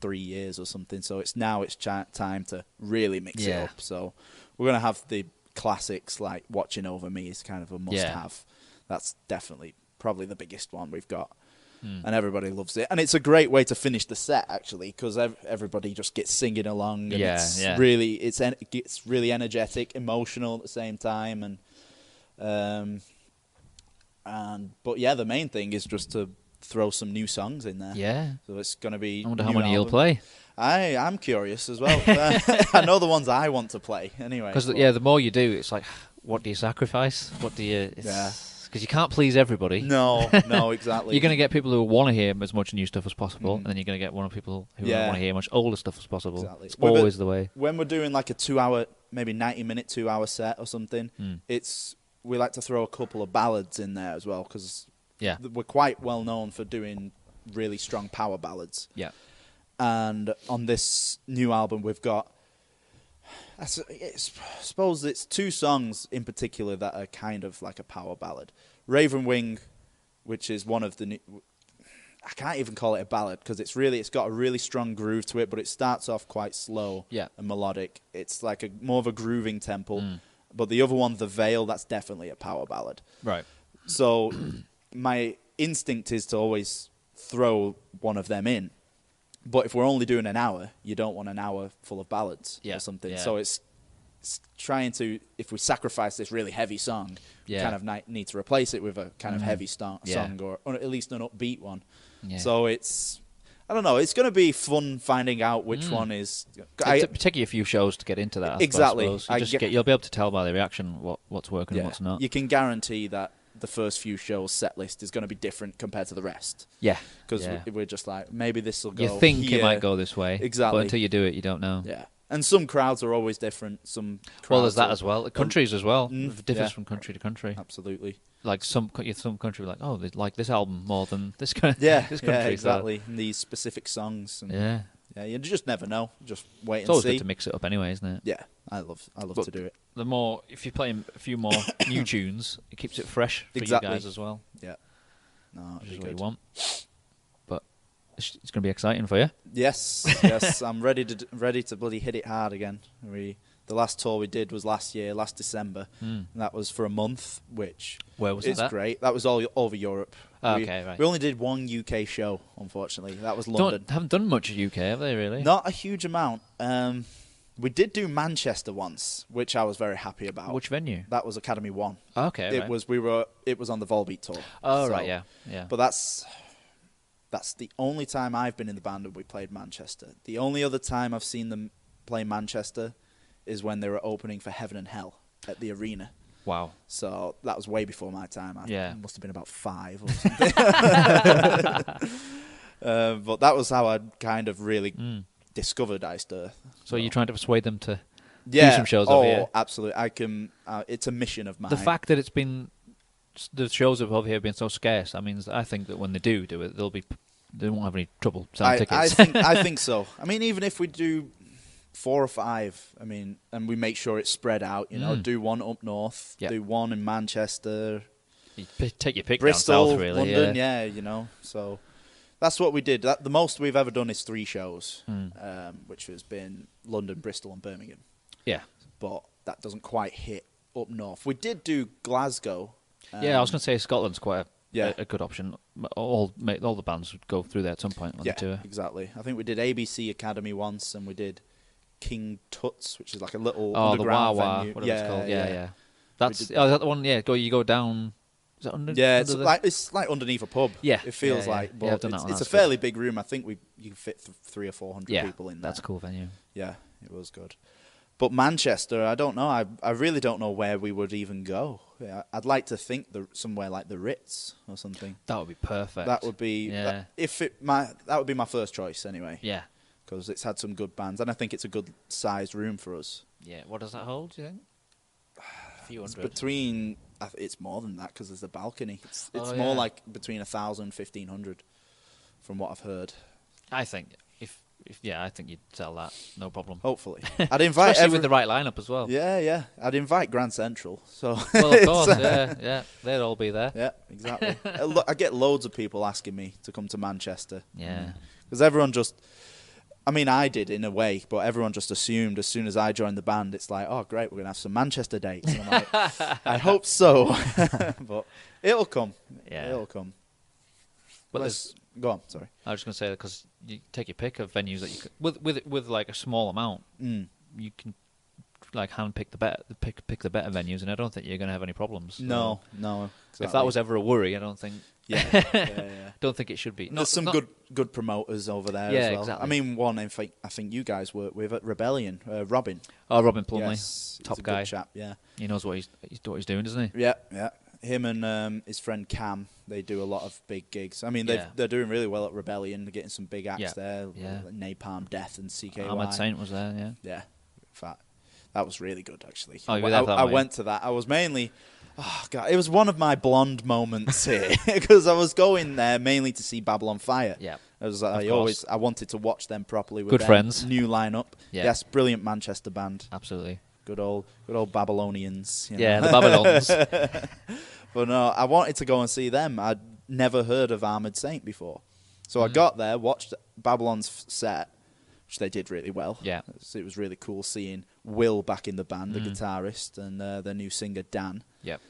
3 years or something. So it's time to really mix it Yeah. up. So we're going to have the classics, like Watching Over Me is kind of a must-have. That's definitely probably the biggest one we've got. And everybody loves it. And it's a great way to finish the set, actually, because everybody just gets singing along. And it's really energetic, emotional at the same time. But yeah, the main thing is just to throw some new songs in there. Yeah. So it's going to be I wonder how many you'll play. I'm curious as well. I know the ones I want to play anyway. Because the more you do, it's like, what do you sacrifice? What do you... Because you can't please everybody. No, exactly. You're going to get people who want to hear as much new stuff as possible, and then you're going to get one of people who want to hear much older stuff as possible. Exactly. It's always the way. When we're doing like a 2-hour, maybe 90-minute, 2-hour set or something, we like to throw a couple of ballads in there as well, because we're quite well known for doing really strong power ballads. Yeah. And on this new album, we've got... I suppose it's 2 songs in particular that are kind of like a power ballad. Raven Wing, which is one of the new... I can't even call it a ballad because it's got a really strong groove to it, but it starts off quite slow and melodic. It's like more of a grooving tempo. But the other one, The Veil, that's definitely a power ballad. Right. So my instinct is to always throw one of them in. But if we're only doing an hour, you don't want an hour full of ballads or something. Yeah. So it's trying to, if we sacrifice this really heavy song, we kind of need to replace it with a kind of heavy song or at least an upbeat one. Yeah. So it's, I don't know, it's going to be fun finding out which one is... It'll take you a few shows to get into that. Exactly. You'll be able to tell by the reaction what's working and what's not. You can guarantee that the first few shows set list is going to be different compared to the rest. Yeah. Because we're just like, maybe this will go You think here. it might go this way. Exactly. But until you do it, you don't know. Yeah. And some crowds are always different. There's that as well. Countries as well. It differs from country to country. Absolutely. Like some country like, oh, they like this album more than this kind of this country. Yeah, exactly. And these specific songs. And yeah, you just never know. Just wait and see. It's always good to mix it up anyway, isn't it? Yeah, I love to do it. The more, if you're playing a few more new tunes, it keeps it fresh for you guys as well. Yeah. No, which is what you want. But it's going to be exciting for you. Yes. I'm ready to bloody hit it hard again. The last tour we did was last December, and that was for a month, which where was it's that? Great. That was all over Europe. Okay, right. We only did one UK show, unfortunately. That was London. Haven't done much UK, have they? Really? Not a huge amount. We did do Manchester once, which I was very happy about. Which venue? That was Academy 1. Okay, It was on the Volbeat tour. Oh, so, right, yeah. But that's the only time I've been in the band and we played Manchester. The only other time I've seen them play Manchester is when they were opening for Heaven and Hell at the arena. Wow. So that was way before my time. I must have been about 5 or something. But that was how I kind of really discovered Iced. So you're trying to persuade them to do some shows over here? Oh, absolutely. I can. It's a mission of mine. The fact that the shows over here have been so scarce, I think that when they do it, they won't have any trouble selling tickets. I think so. I mean, even if we do 4 or 5, and we make sure it's spread out, do one up north, do one in Manchester. You take your pick Bristol, down south, really. London, so that's what we did. The most we've ever done is 3 shows, which has been London, Bristol and Birmingham. Yeah. But that doesn't quite hit up north. We did do Glasgow. I was going to say Scotland's quite a good option. All the bands would go through there at some point on the tour. Exactly. I think we did ABC Academy once, and we did King Tut's, which is like a little underground the Wah-Wah, venue. Whatever it's called. Yeah. Is that the one? Yeah, you go down. Is that under? Yeah, it's like underneath a pub. Yeah, it feels like. But it's a fairly big room. I think you can fit 300 or 400 people in there. That's a cool venue. Yeah, it was good. But Manchester, I don't know. I really don't know where we would even go. Yeah, I'd like to think somewhere like the Ritz or something. That would be perfect. That would be that would be my first choice anyway. Yeah, because it's had some good bands, and I think it's a good sized room for us. Yeah, what does that hold? Do you think? A few hundred. It's more than that because there's a balcony. It's more like between 1,000 and 1,500, from what I've heard. I think I think you'd sell that, no problem. Hopefully, I'd invite especially with the right lineup as well. Yeah. I'd invite Grand Central. So well, of course, yeah, they'd all be there. Yeah, exactly. I get loads of people asking me to come to Manchester. Yeah, because everyone just I mean, I did in a way, but everyone just assumed as soon as I joined the band, it's like, oh, great, we're going to have some Manchester dates. And I'm like, I hope so. But it'll come. Yeah. It'll come. But Go on, sorry. I was just going to say, because you take your pick of venues that you could, with like a small amount, you can like handpick pick the better venues, and I don't think you're going to have any problems. So No, exactly. if that was ever a worry, I don't think. Yeah. Don't think it should be. There's some good promoters over there as well. Exactly. I mean, one I think you guys work with at Rebellion, Robin. Oh, Robin Plumley, Yes, top he's a guy. good chap, yeah. He knows what he's doing, doesn't he? Yeah. Him and his friend Cam, they do a lot of big gigs. I mean, they're doing really well at Rebellion. They're getting some big acts there, like Napalm Death and CKY. Ahmed Saint was there, yeah. Yeah, in fact, that was really good, actually. Oh, you were there for that I one, went to that. I was mainly... Oh, God, it was one of my blonde moments here, because I was going there mainly to see Babylon Fire. Yeah. I wanted to watch them properly with Good their friends. new lineup. Yeah. Yes, brilliant Manchester band. Absolutely. Good old Babylonians. You know? Yeah, the Babylons. But no, I wanted to go and see them. I'd never heard of Ahmed Saint before. So I got there, watched Babylon's set, which they did really well. Yeah. It was really cool seeing Will back in the band, the guitarist, and their new singer, Dan. Yep.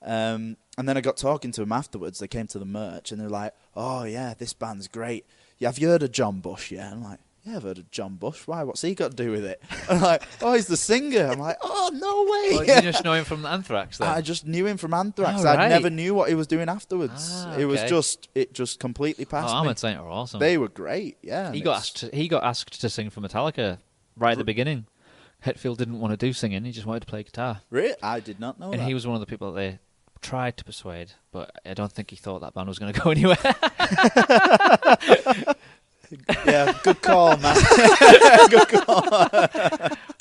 And then I got talking to them afterwards. They came to the merch, and they're like, oh, yeah, this band's great. Yeah, have you heard of John Bush? Yeah. I'm like, yeah, I've heard of John Bush. Why? What's he got to do with it? I'm like, oh, he's the singer. I'm like, oh, no way. Well, you just know him from Anthrax, then? I just knew him from Anthrax. Oh, right. I never knew what he was doing afterwards. Ah, It was okay. it just completely passed me. Ahmed Saint are awesome. They were great, yeah. He got asked to sing for Metallica right at the beginning. Hetfield didn't want to do singing; he just wanted to play guitar. Really? I did not know And that. he was one of the people that they tried to persuade, but I don't think he thought that band was going to go anywhere. Yeah, good call, man. Good call.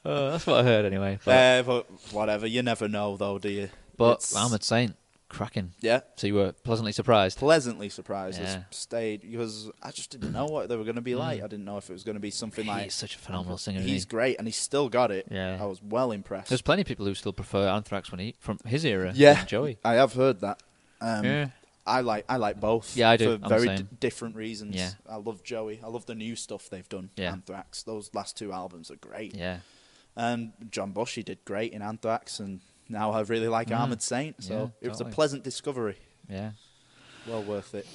That's what I heard anyway. But whatever, you never know, though, do you? But Ahmed Saint, cracking. Yeah. So you were pleasantly surprised. Pleasantly surprised. Yeah. I stayed because I just didn't know what they were going to be like. I didn't know if it was going to be something like... He's such a phenomenal singer. He's great, and he's still got it. Yeah. I was well impressed. There's plenty of people who still prefer Anthrax from his era. Yeah, than Joey. I have heard that. Yeah. I like both. Yeah, I do. For I'm the very same. different reasons. Yeah. I love Joey. I love the new stuff they've done. Yeah. Anthrax. Those last two albums are great. Yeah. And John Bush, he did great in Anthrax, and now I really like Ahmed Saint. So Yeah, it was a totally. pleasant discovery. Yeah. Well worth it.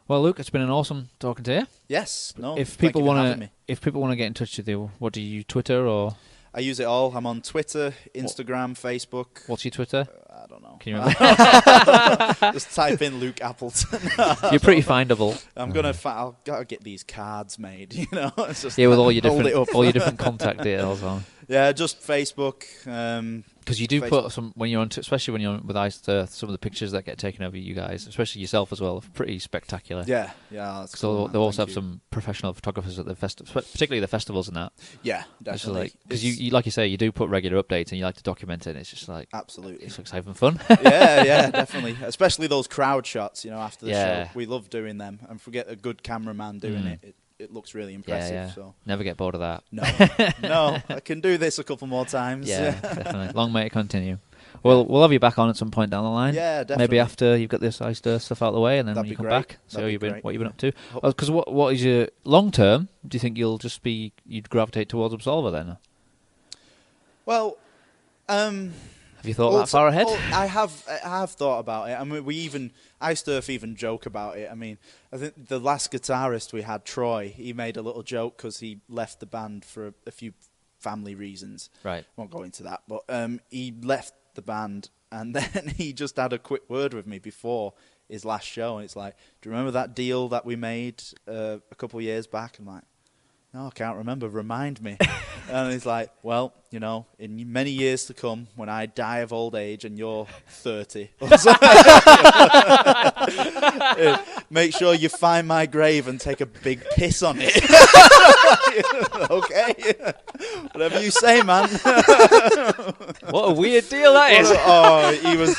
Well, Luke, it's been an awesome talking to you. Yes. No. If thank people you for having me. want to get in touch with you, what do you Twitter or I use it all. I'm on Twitter, Instagram, Facebook. what's your Twitter? I don't know. Can you remember? Just type in Luke Appleton. You're pretty findable. I'm gonna. I'll gotta get these cards made. You know. It's just Yeah, with all your hold it up. different contact details on. Yeah, just Facebook. Because you do Facebook. put some when you're on, especially when you're on with Iced Earth, some of the pictures that get taken over you guys, especially yourself as well, are pretty spectacular. Yeah. That's So cool, they man. also Thank have you. some professional photographers at the particularly the festivals and that. Yeah, definitely. Because you, like you say, you do put regular updates and you like to document it. And it's just like Absolutely. it's like having fun. yeah, definitely. Especially those crowd shots, after the Yeah. show. We love doing them. And forget a good cameraman doing it looks really impressive. Yeah. So Never get bored of that. no, I can do this a couple more times. Yeah, definitely. Long may it continue. Well, we'll have you back on at some point down the line. Yeah, definitely. Maybe after you've got this Iced Earth stuff out of the way, and then That'd when you be come great. back, see That'd be what great. you've been up to. Hope- Because what is your long term? Do you think you'll just you'd gravitate towards Absolva then? Well, Have you thought that far ahead? I have thought about it. I mean, Iced Earth even joke about it. I mean, I think the last guitarist we had, Troy, he made a little joke because he left the band for a few family reasons. Right. Won't go into that, but he left the band and then he just had a quick word with me before his last show, and it's like, do you remember that deal that we made a couple of years back? I'm like, no, I can't remember. Remind me. And he's like, well, in many years to come, when I die of old age and you're 30, make sure you find my grave and take a big piss on it. Okay? Whatever you say, man. What a weird deal that is. Oh, he was